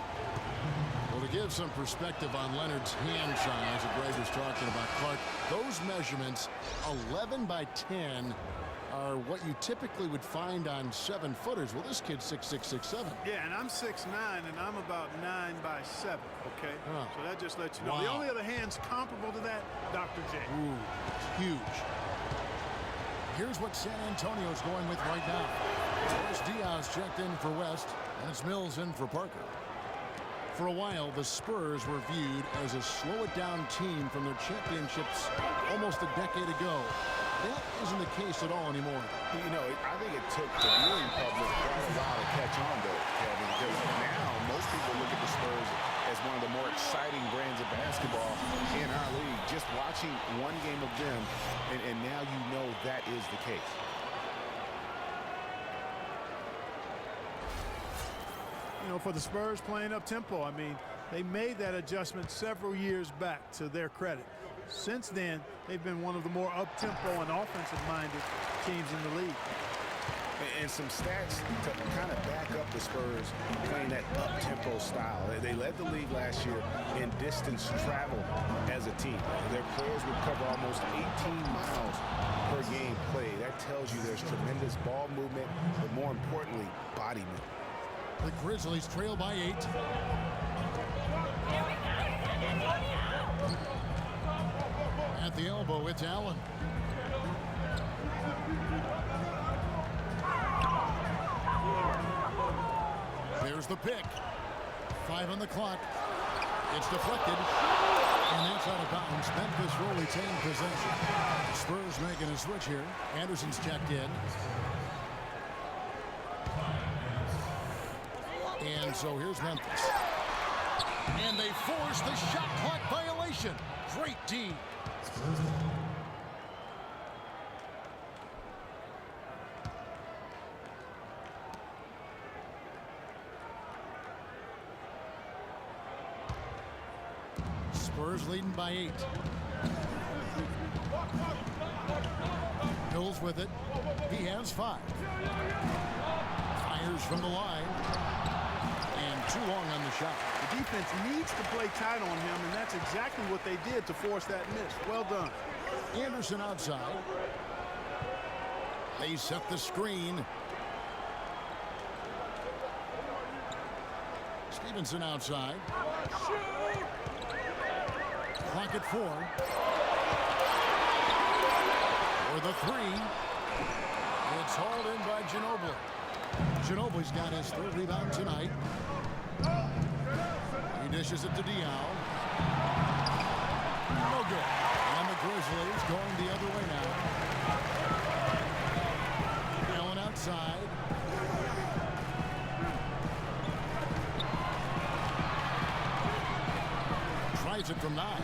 Well, to give some perspective on Leonard's hand size that Greg was talking about, Clark, those measurements, 11 by 10, are what you typically would find on 7-footers. Well, this kid's 6'6", 6'7". Yeah, and I'm 6'9", and I'm about 9 by 7, okay? Huh. So that just lets you know. Wow. The only other hands comparable to that, Dr. J. Ooh, huge. Here's what San Antonio's going with right now. Torres Diaz checked in for West, and it's Mills in for Parker. For a while, the Spurs were viewed as a slow-it-down team from their championships almost a decade ago. That isn't the case at all anymore. You know, I think it took the viewing public quite a while to catch on to Kevin, because now most people look at the Spurs as one of the more exciting brands of basketball in our league. Just watching one game of them, and now you know that is the case. You know, for the Spurs playing up-tempo, I mean, they made that adjustment several years back, to their credit. Since then, they've been one of the more up-tempo and offensive-minded teams in the league. And some stats to kind of back up the Spurs playing that up-tempo style. They led the league last year in distance travel as a team. Their players would cover almost 18 miles per game played. That tells you there's tremendous ball movement, but more importantly, body movement. The Grizzlies trail by 8. At the elbow, it's Allen. There's the pick. 5 on the clock. It's deflected. And that's out of bounds. Memphis will retain possession. Spurs making a switch here. Anderson's checked in. And so here's Memphis. And they force the shot clock violation. Great D. Spurs leading by 8. Mills with it. He has 5. Fires from the line. And too long on the shot. The defense needs to play tight on him, and that's exactly what they did to force that miss. Well done. Anderson outside. They set the screen. Stevenson outside. Clock at 4. For the 3. It's hauled in by Ginobili. Ginobili's got his 3rd rebound tonight. He dishes it to Diaw. No good. And the Grizzlies going the other way now. Allen outside. Tries it from 9.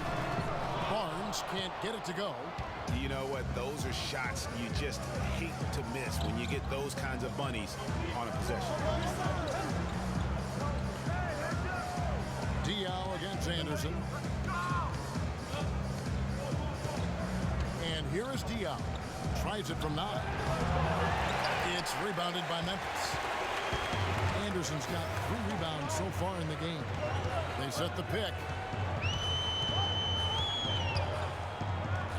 Barnes can't get it to go. You know what? Those are shots you just hate to miss when you get those kinds of bunnies on a possession. Diaw against Anderson. And here is Diaw. Tries it from 9. It's rebounded by Memphis. Anderson's got 3 rebounds so far in the game. They set the pick.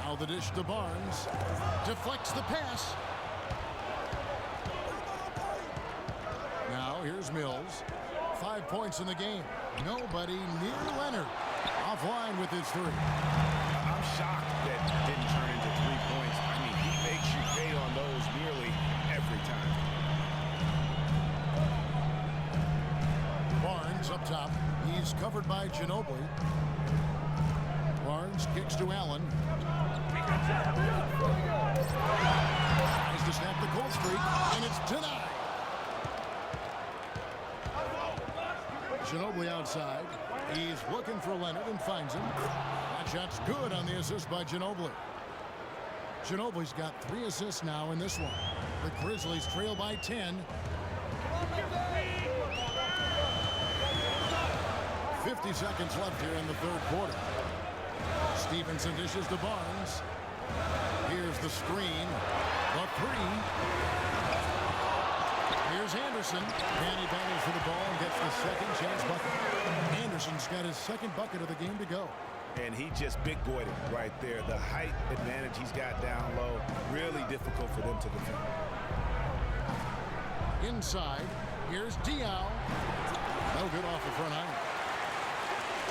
Now the dish to Barnes. Deflects the pass. Now here's Mills. 5 points in the game. Nobody near Leonard. Offline with his 3. I'm shocked that didn't turn into 3 points. I mean, he makes you pay on those nearly every time. Barnes up top. He's covered by Ginobili. Barnes kicks to Allen. Tries to snap the cold streak, and it's denied. Ginobili outside. He's looking for Leonard and finds him. That shot's good on the assist by Ginobili. Ginobili's got 3 assists now in this one. The Grizzlies trail by 10. 50 seconds left here in the third quarter. Stevenson dishes to Barnes. Here's the screen. The 3. Here's Anderson. And he battles for the ball and gets the second chance bucket. Anderson's got his second bucket of the game to go. And he just big boyed it right there. The height advantage he's got down low, really difficult for them to defend. Inside, here's Diaw. No good off the front iron.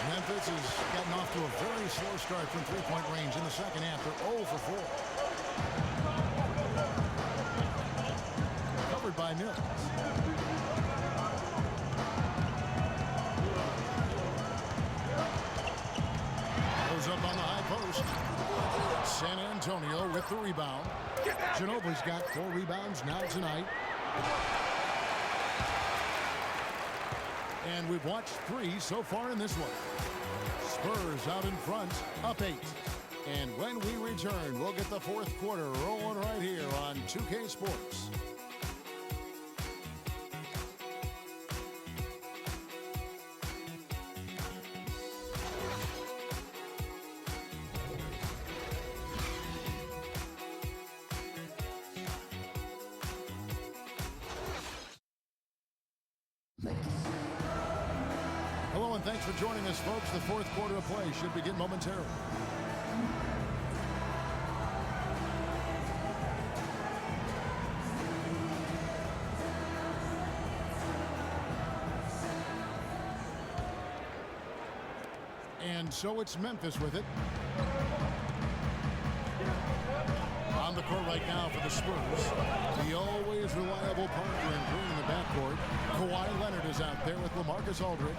Memphis has gotten off to a very slow start from three-point range in the second half. They're 0 for 4. Covered by Mills. Goes up on the high post. San Antonio with the rebound. Ginobili's got 4 rebounds now tonight. And we've watched 3 so far in this one. Spurs out in front, up 8. And when we return, we'll get the fourth quarter rolling right here on 2K Sports. Hello and thanks for joining us, folks. The fourth quarter of play should begin momentarily. And so it's Memphis with it. On the court right now for the Spurs. The always reliable Parker and Green in the backcourt. Kawhi Leonard is out there with LaMarcus Aldridge.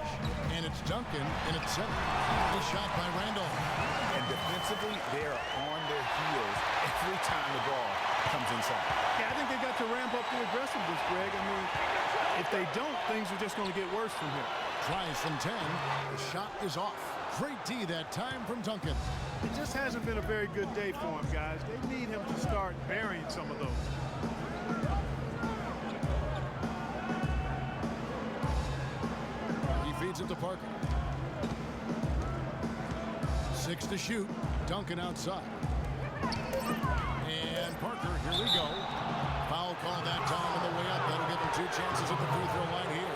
And it's Duncan in at center. Good shot by Randall. And defensively, they are on their heels every time the ball comes inside. Yeah, I think they got to ramp up the aggressiveness, Greg. I mean, if they don't, things are just going to get worse from here. Tries from 10. The shot is off. Great D that time from Duncan. It just hasn't been a very good day for him, guys. They need him to start burying some of those. He feeds it to Parker. 6 to shoot. Duncan outside. And Parker, here we go. Foul call that time on the way up. That'll give him 2 chances at the free throw line here.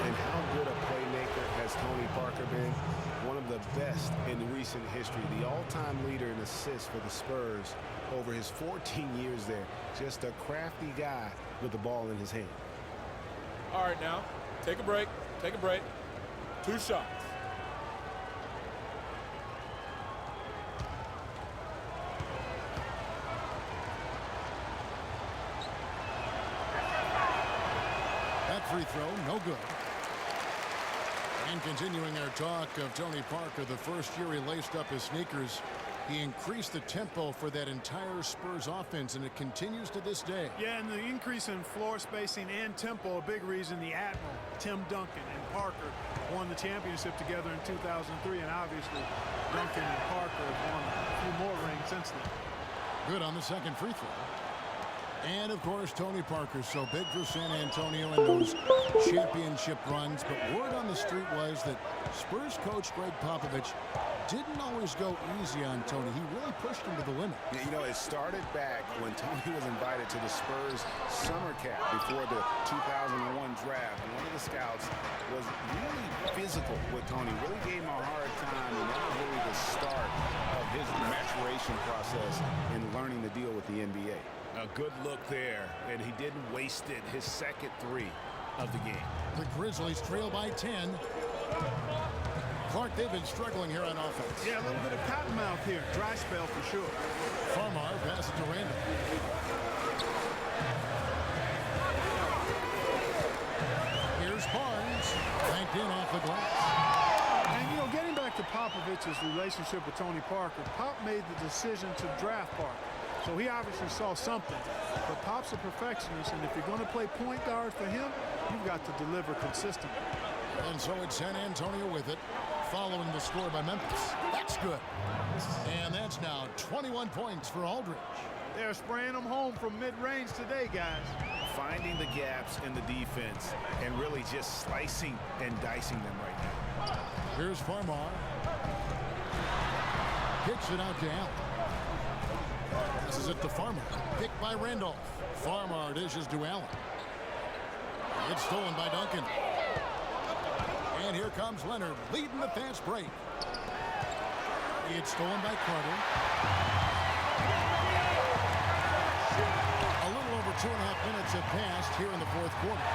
And how good a playmaker has Tony Parker been? One of the best in recent history. The all-time leader in assists for the Spurs over his 14 years there. Just a crafty guy with the ball in his hand. All right, now, take a break. Take a break. 2 shots. That free throw, no good. And continuing our talk of Tony Parker, the first year he laced up his sneakers, he increased the tempo for that entire Spurs offense, and it continues to this day. Yeah, and the increase in floor spacing and tempo, a big reason the Admiral, Tim Duncan, and Parker won the championship together in 2003, and obviously Duncan and Parker have won a few more rings since then. Good on the second free throw. And, of course, Tony Parker, so big for San Antonio in those championship runs. But word on the street was that Spurs coach Greg Popovich didn't always go easy on Tony. He really pushed him to the limit. You know, it started back when Tony was invited to the Spurs summer camp before the 2001 draft. And one of the scouts was really physical with Tony, really gave him a hard time. And that was really the start of his maturation process in learning to deal with the NBA. A good look there, and he didn't waste it. His second 3 of the game. The Grizzlies trail by 10. Clark, they've been struggling here on offense. Yeah, a little bit of cottonmouth here. Dry spell for sure. Farmar passes to Randall. Here's Barnes. Banked in off the glass. And, you know, getting back to Popovich's relationship with Tony Parker, Pop made the decision to draft Parker. So he obviously saw something. But Pop's a perfectionist, and if you're going to play point guard for him, you've got to deliver consistently. And so it's San Antonio with it, following the score by Memphis. That's good. And that's now 21 points for Aldridge. They're spraying them home from mid-range today, guys. Finding the gaps in the defense and really just slicing and dicing them right now. Here's Farmar. Kicks it out to Allen. This is it to Farmar. Picked by Randolph. Farmar dishes to Allen. It's stolen by Duncan. And here comes Leonard leading the fast break. It's stolen by Carter. A little over 2.5 minutes have passed here in the fourth quarter.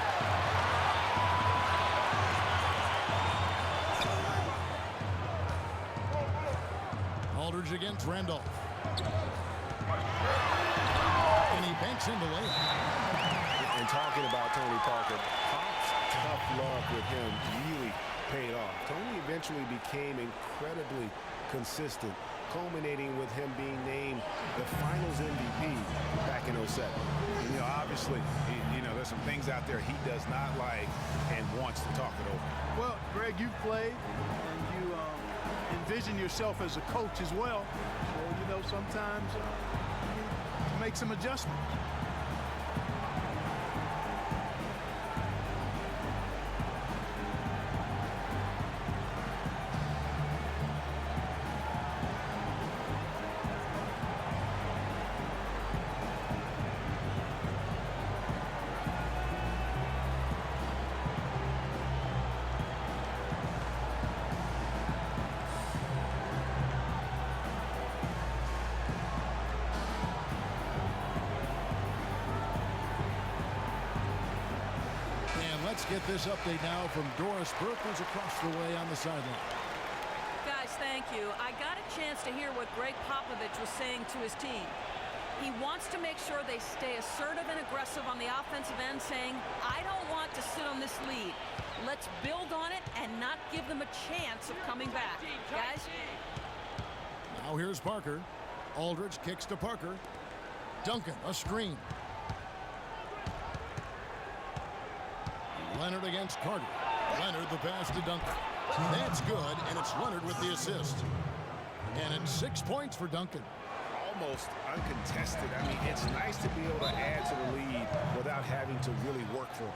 Aldridge against Randolph. And he banks in the layup. And talking about Tony Parker, Pop's tough love with him really paid off. Tony eventually became incredibly consistent, culminating with him being named the Finals MVP back in '07. And, obviously, there's some things out there he does not like and wants to talk it over. Well, Greg, you played, and you envision yourself as a coach as well. So, sometimes you need to make some adjustments. Let's get this update now from Doris Burke, who's across the way on the sideline. Guys, thank you. I got a chance to hear what Greg Popovich was saying to his team. He wants to make sure they stay assertive and aggressive on the offensive end, saying, I don't want to sit on this lead. Let's build on it and not give them a chance of coming back. Guys? Now here's Parker. Aldridge kicks to Parker. Duncan, a screen. Leonard against Carter. Leonard the pass to Duncan. That's good, and it's Leonard with the assist. And it's 6 points for Duncan. Almost uncontested. I mean, it's nice to be able to add to the lead without having to really work for it.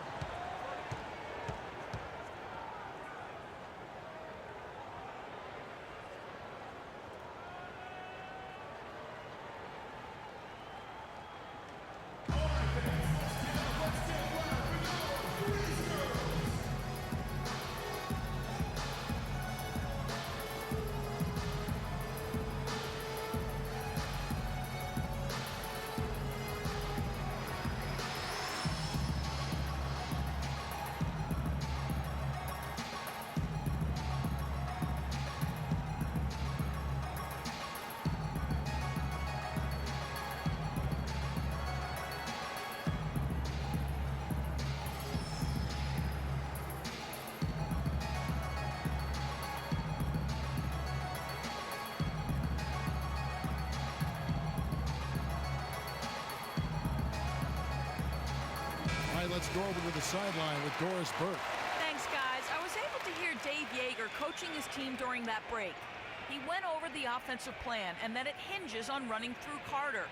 Let's go over to the sideline with Doris Burke. Thanks, guys. I was able to hear Dave Yeager coaching his team during that break. He went over the offensive plan and that it hinges on running through Carter.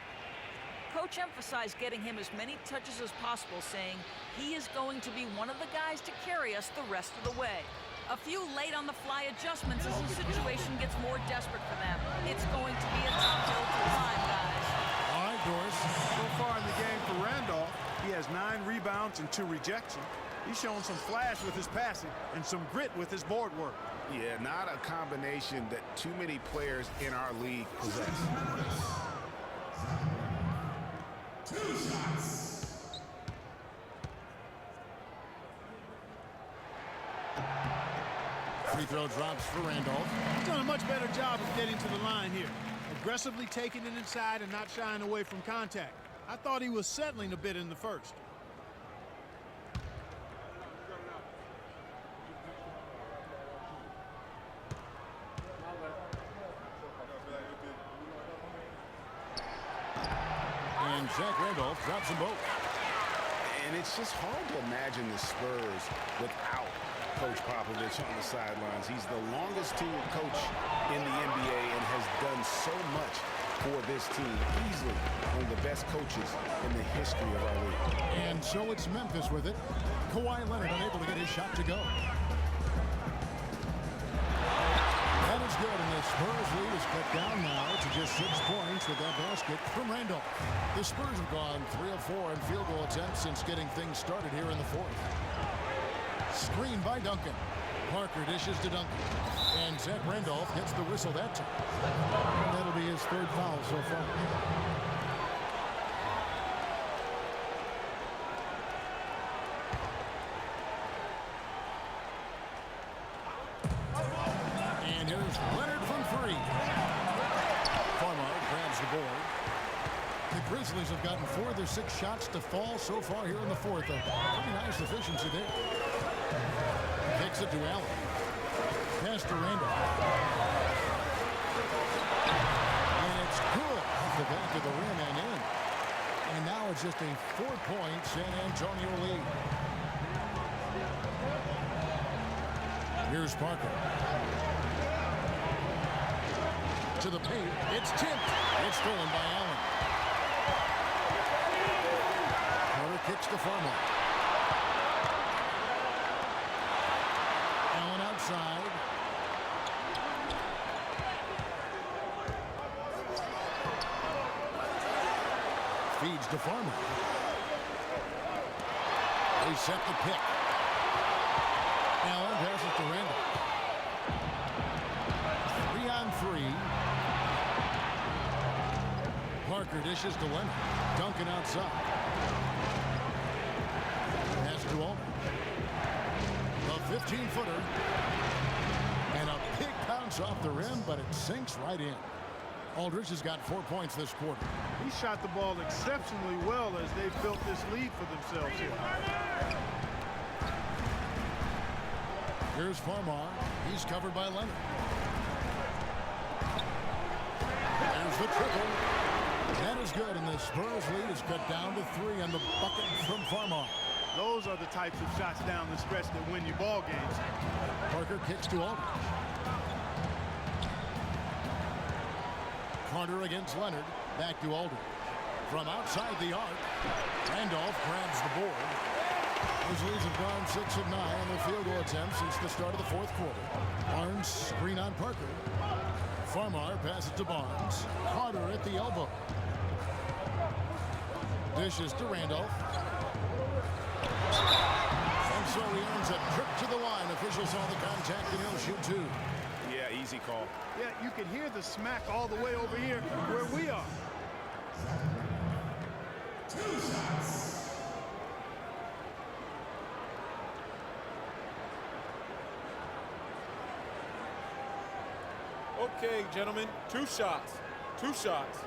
Coach emphasized getting him as many touches as possible, saying he is going to be one of the guys to carry us the rest of the way. A few late-on-the-fly adjustments as the situation gets more desperate for them. It's going to be a tough hill to climb, guys. All right, Doris. So far in the game for Randolph, he has 9 rebounds and 2 rejections. He's shown some flash with his passing and some grit with his board work. Yeah, not a combination that too many players in our league possess. 2 shots. Free throw drops for Randolph. He's done a much better job of getting to the line here. Aggressively taking it inside and not shying away from contact. I thought he was settling a bit in the first. Zach Randolph drops them both. And it's just hard to imagine the Spurs without Coach Popovich on the sidelines. He's the longest tenured coach in the NBA and has done so much for this team. Easily one of the best coaches in the history of our league. And so it's Memphis with it. Kawhi Leonard unable to get his shot to go. That is good, and the Spurs lead is cut down now to just 6 points with that basket from Randolph. The Spurs have gone 3 of 4 in field goal attempts since getting things started here in the fourth. Screen by Duncan. Parker dishes to Duncan. And Zach Randolph gets the whistle that time. That'll be his 3rd foul so far. And here's Leonard from 3. Farmar grabs the board. The Grizzlies have gotten 4 of their 6 shots to fall so far here in the fourth. A pretty nice efficiency there. Kicks it to Allen. Pass to Randolph. And it's good off the back of the rim and in. And now it's just a 4-point San Antonio lead. Here's Parker. To the paint. It's tipped. It's stolen by Allen. Carter kicks to Farmer. Allen outside. Feeds to Farmer. They set the pick. Allen passes to Randall. 3-on-3. Parker dishes to Leonard. Duncan outside. Pass to Aldridge. A 15-footer. And a big bounce off the rim, but it sinks right in. Aldridge has got 4 points this quarter. He shot the ball exceptionally well as they've built this lead for themselves here. Here's Farmar. He's covered by Leonard. There's the triple. That is good, and the Spurs lead is cut down to 3 on the bucket from Farmar. Those are the types of shots down the stretch that win you ball games. Parker kicks to Aldridge. Carter against Leonard. Back to Aldridge. From outside the arc, Randolph grabs the board. Grizzlies have gone 6 of 9 on their field goal attempts since the start of the fourth quarter. Barnes screen on Parker. Farmar passes to Barnes. Carter at the elbow. Dishes to Randolph. And so he earns a trip to the line. Officials saw the contact and he'll shoot 2. Yeah, easy call. Yeah, you can hear the smack all the way over here where we are. 2 shots. Okay, gentlemen, 2 shots. 2 shots.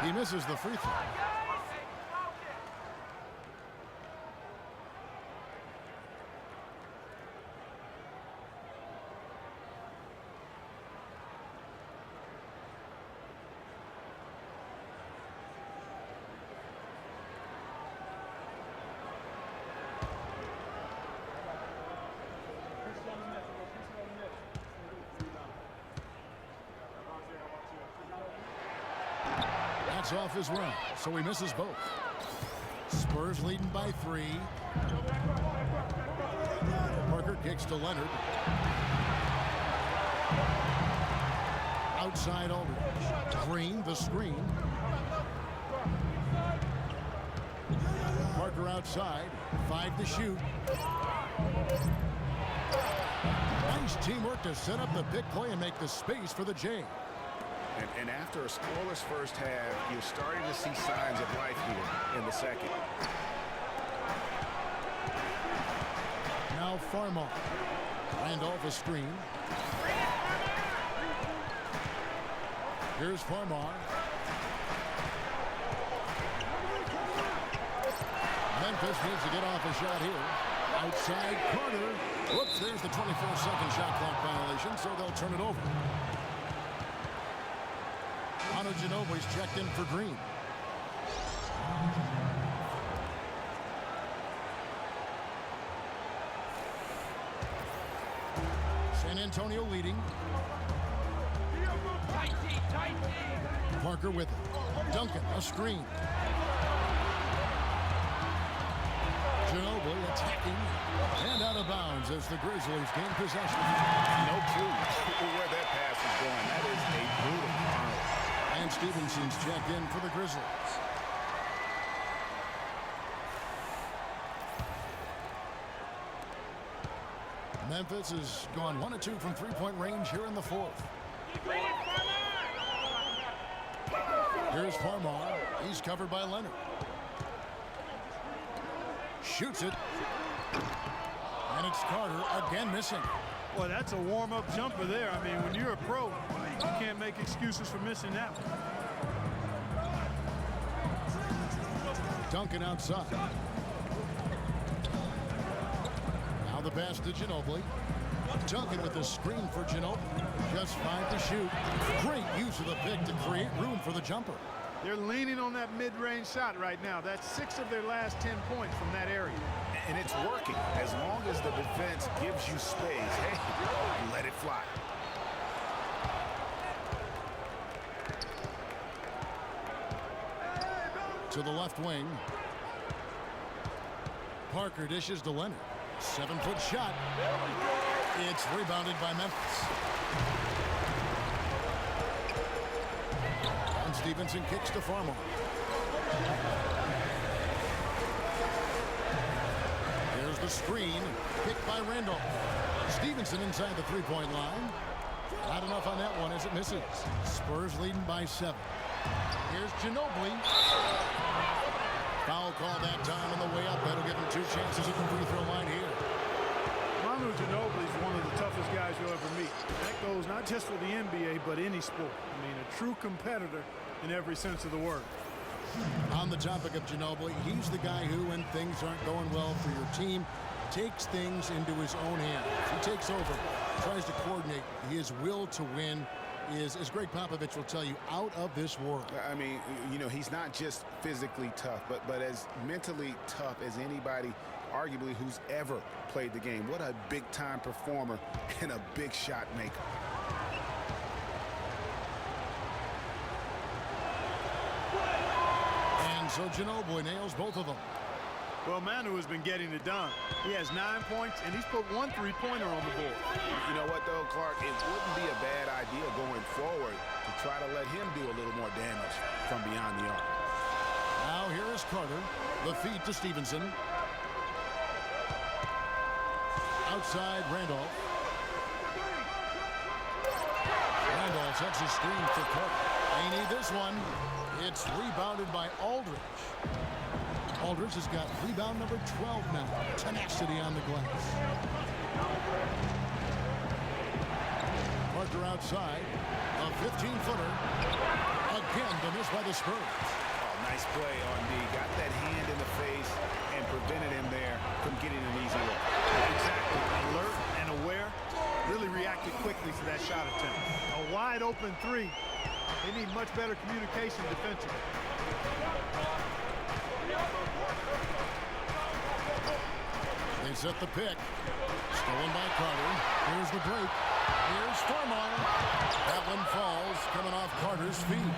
He misses the free throw. That's off his run, so he misses both. Spurs leading by 3. Parker kicks to Leonard. Outside Aldridge. Green, the screen. Parker outside. 5 to shoot. Nice teamwork to set up the big play and make the space for the J. And after a scoreless first half, you're starting to see signs of life here in the second. Now Farmar. Randolph a screen. Here's Farmar. Memphis needs to get off a shot here. Outside Carter. Whoops, there's the 24-second shot clock violation, so they'll turn it over. Manu Ginobili's checked in for Green. San Antonio leading. Parker with it. Duncan, a screen. Ginobili attacking and out of bounds as the Grizzlies gain possession. No clue where that pass is going. That is a brutal turnover. And Stevenson's checked in for the Grizzlies. Memphis has gone 1 of 2 from three-point range here in the fourth. Here's Farmar. He's covered by Leonard. Shoots it. And it's Carter again missing. Well, that's a warm-up jumper there. I mean, when you're a pro, you can't make excuses for missing that one. Duncan outside. Now the pass to Ginobili. Duncan with the screen for Ginobili. Just 5 to shoot. Great use of the pick to create room for the jumper. They're leaning on that mid-range shot right now. That's 6 of their last 10 points from that area. And it's working. As long as the defense gives you space, hey, let it fly. To the left wing. Parker dishes to Leonard. 7-foot shot. It's rebounded by Memphis. And Stevenson kicks to Farmar. There's the screen. Picked by Randolph. Stevenson inside the three-point line. Not enough on that one as it misses. Spurs leading by 7. Here's Ginobili. Foul call that time on the way up. That'll give him 2 chances at the free throw line here. Manu Ginobili is one of the toughest guys you'll ever meet. That goes not just for the NBA, but any sport. I mean, a true competitor in every sense of the word. On the topic of Ginobili, he's the guy who, when things aren't going well for your team, takes things into his own hands. He takes over, tries to coordinate. His will to win is, as Greg Popovich will tell you, out of this world. I mean, you know, he's not just physically tough, but as mentally tough as anybody, arguably, who's ever played the game. What a big-time performer and a big shot maker. And so Ginobili nails both of them. Well, Manu has been getting it done. He has 9 points, and he's put 1 3-pointer on the board. You know what, though, Clark? It wouldn't be a bad idea going forward to try to let him do a little more damage from beyond the arc. Now here is Carter. The feed to Stevenson. Outside Randolph. Randolph sets his screen for Carter. They need this one. It's rebounded by Aldridge. Aldridge has got rebound number 12 now. Tenacity on the glass. Parker outside. A 15-footer. Again, the miss by the Spurs. Oh, nice play on D. Got that hand in the face and prevented him there from getting an easy look. Exactly. Alert and aware. Really reacted quickly to that shot attempt. A wide open 3. They need much better communication defensively. They set the pick. Stolen by Carter. Here's the break. Here's Farmar. That one falls, coming off Carter's feet.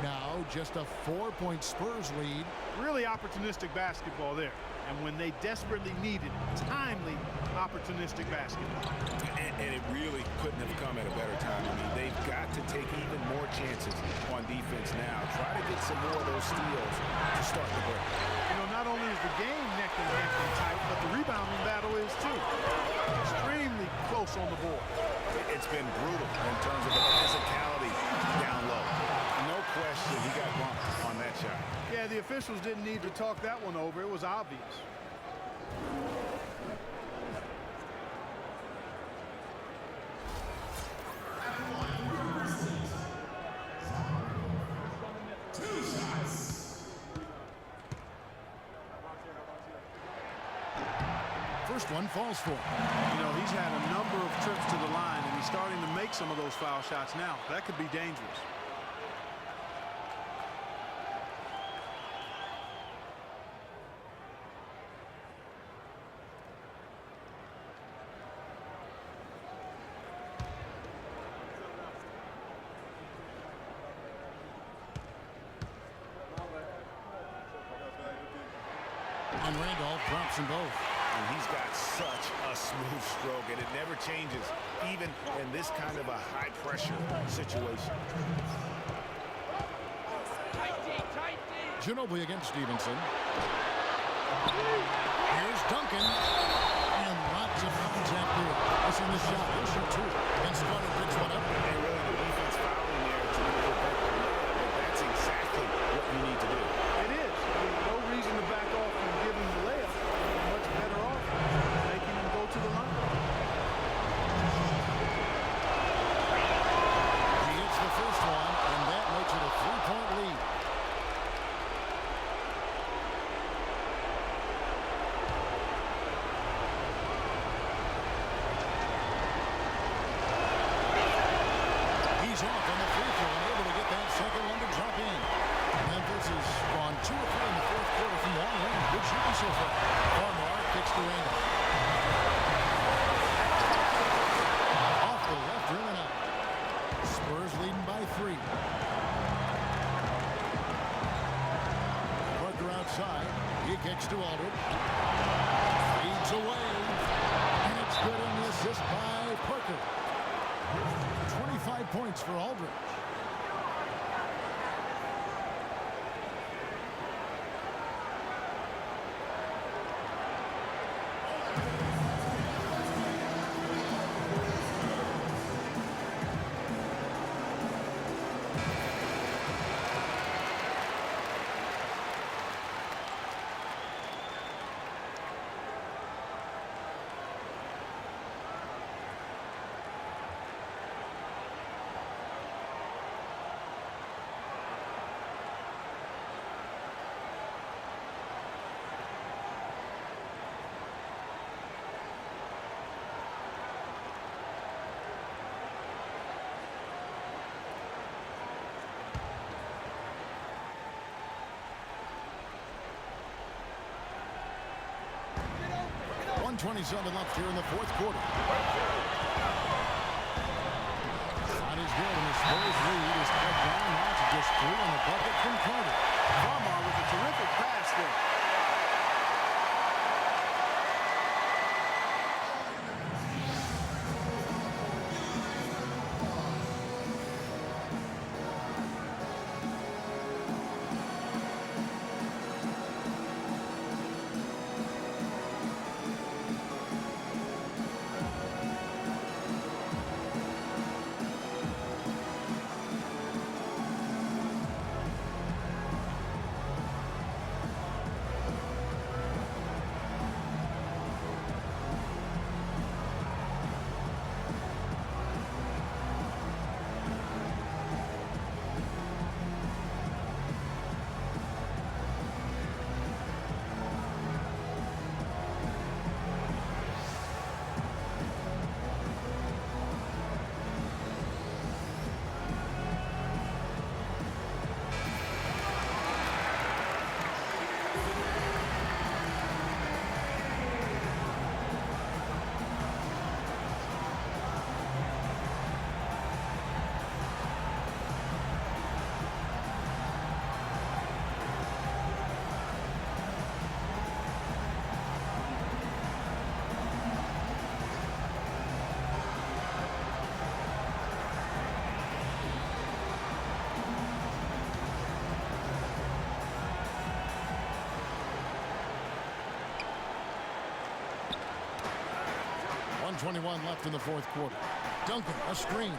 Now just a 4-point Spurs lead. Really opportunistic basketball there. And when they desperately needed timely, opportunistic basketball. And it really couldn't have come at a better time. I mean, they've got to take even more chances on defense now. Try to get some more of those steals to start the break. You know, not only is the game neck and neck and tight, but the rebounding battle is too. Extremely close on the board. It's been brutal in terms of the physicality down low. No question he got bumped on that shot. Yeah, the officials didn't need to talk that one over. It was obvious. first one falls for him. You know, he's had a number of trips to the line, and he's starting to make some of those foul shots now. That could be dangerous. And Randolph drops them both. And he's got such a smooth stroke, and it never changes, even in this kind of a high-pressure situation. Ginobili against Stevenson. Here's Duncan. And lots of contact there. Missing the shot. He'll shoot two. And Scarlett picks one up. And really, the defense fouling there to prevent the layup, but that's exactly what you need to do. It is. There's no reason to back off from giving the layup. You're much better off making him go to the line. He hits the first one, and that makes it a 3-point lead. He's off on the free throw and able to get that second one to drop in. Memphis has gone 2 of 3 in the fourth quarter from long range. Good shooting so far. Farmar kicks to Randall. Off the left rim and out. Spurs leading by 3. Parker outside. He kicks to Aldridge. Feeds away. And it's good in the assist by Parker. 25 points for Aldridge. .27 left here in the fourth quarter. Shot is good, and the Spurs lead is cut down now to just 3 on the bucket from Carter. Farmar with a terrific pass there. .21 left in the fourth quarter. Duncan, a screen.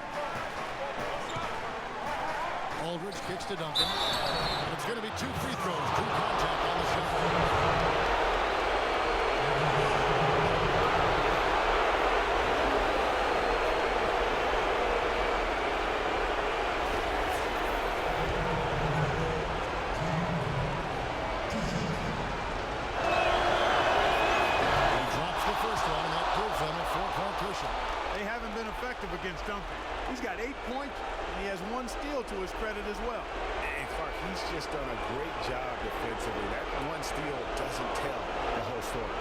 Aldridge kicks to Duncan. And it's going to be 2 free throws. 2 contact on the shot. He drops the first and he has 1 steal to his credit as well. And Clark, he's just done a great job defensively. That 1 steal doesn't tell the whole story.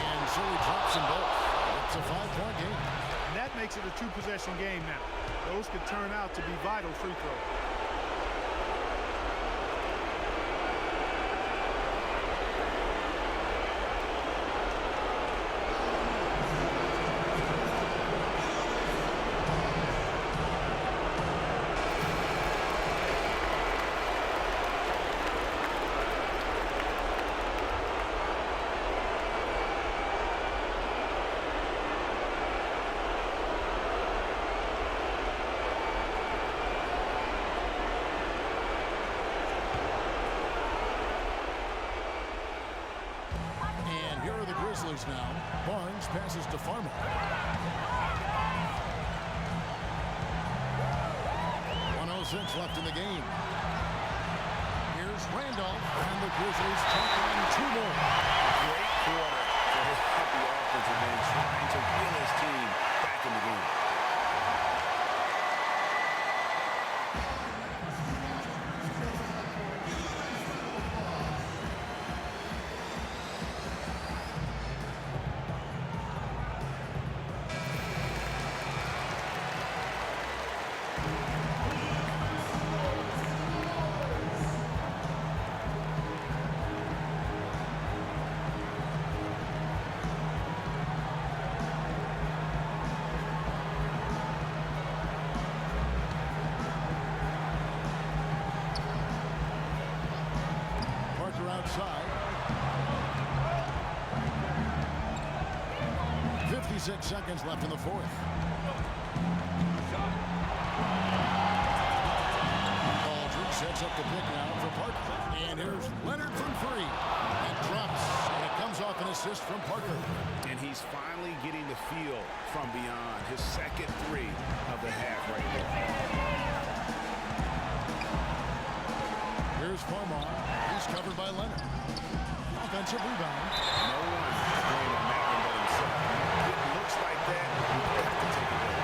And so he drops them both. It's a 5-point game. And that makes it a 2-possession game now. Those could turn out to be vital free throws. Grizzlies now. Barnes passes to Farmer. 1:06 left in the game. Here's Randolph, and the Grizzlies take on 2 more. Great quarter for the offensive man trying to win his team back in the game. Outside. 56 seconds left in the 4th. Aldridge sets up the pick now for Parker. And here's Leonard from 3. It drops, and it comes off an assist from Parker. And he's finally getting the feel from beyond. His second 3 of the half right there. Here's Farmer. He's covered by Leonard. Offensive rebound. No one is playing on that one but himself. It looks like that. You have to take it there.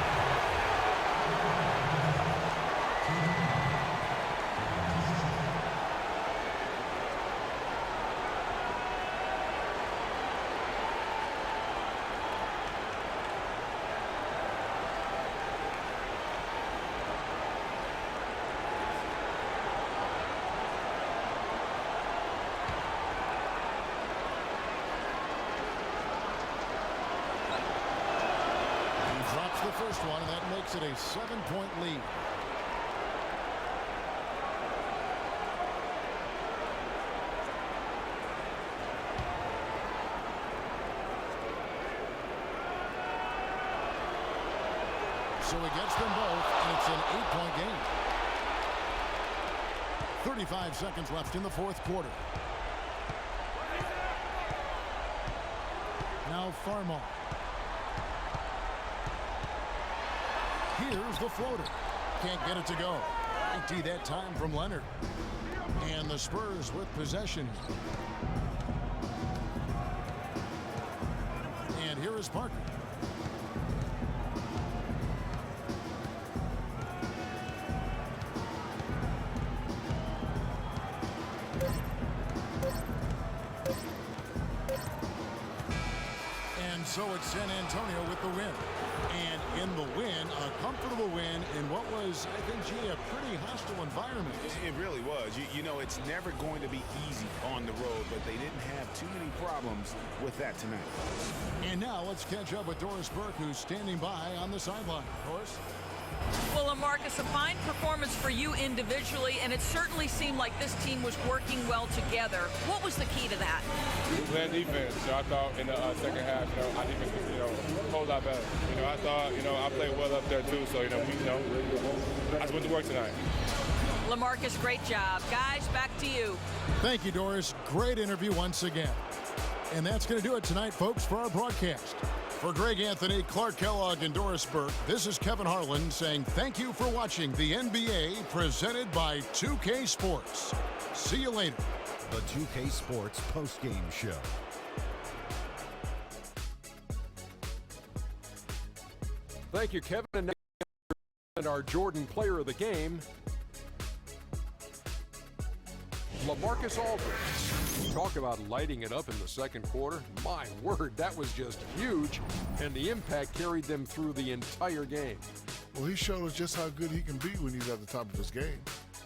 The first one, and that makes it a 7-point lead. So he gets them both, and it's an 8-point game. 35 seconds left in the 4th quarter. Now Farmer. Here's the floater. Can't get it to go. Empty that time from Leonard. And the Spurs with possession. And here is Parker. And so it's San Antonio with the win. And in the win, a comfortable win in what was, I think, gee, a pretty hostile environment. It really was. You know, it's never going to be easy on the road, but they didn't have too many problems with that tonight. And now let's catch up with Doris Burke, who's standing by on the sideline. Doris? Well, Marcus, a fine performance for you individually, and it certainly seemed like this team was working well together. What was the key to that? We played defense. I thought in the second half, our defense was, a whole lot better. I thought, I played well up there too. So, I just went to work tonight. LaMarcus, great job. Guys, back to you. Thank you, Doris. Great interview once again. And that's going to do it tonight, folks, for our broadcast. For Greg Anthony, Clark Kellogg, and Doris Burke, this is Kevin Harlan saying thank you for watching the NBA presented by 2K Sports. See you later. The 2K Sports postgame show. Thank you, Kevin. And our Jordan player of the game, LaMarcus Aldridge. Talk about lighting it up in the second quarter. My word, that was just huge, and the impact carried them through the entire game. Well, he showed us just how good he can be when he's at the top of his game.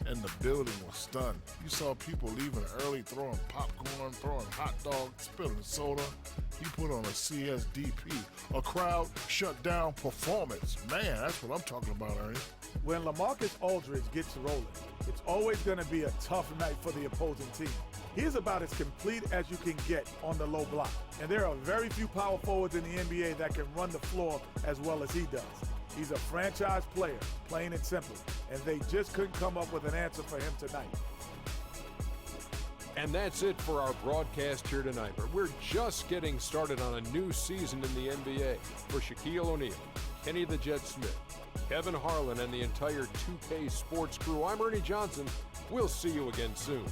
And the building was stunned. You saw people leaving early, throwing popcorn, throwing hot dogs, spilling soda. He put on a CSDP, a crowd shut down performance. Man, that's what I'm talking about, Ernie. When LaMarcus Aldridge gets rolling, it's always going to be a tough night for the opposing team. He's about as complete as you can get on the low block. And there are very few power forwards in the NBA that can run the floor as well as he does. He's a franchise player, plain and simple, and they just couldn't come up with an answer for him tonight. And that's it for our broadcast here tonight. But we're just getting started on a new season in the NBA. For Shaquille O'Neal, Kenny the Jet Smith, Kevin Harlan, and the entire 2K Sports crew, I'm Ernie Johnson. We'll see you again soon.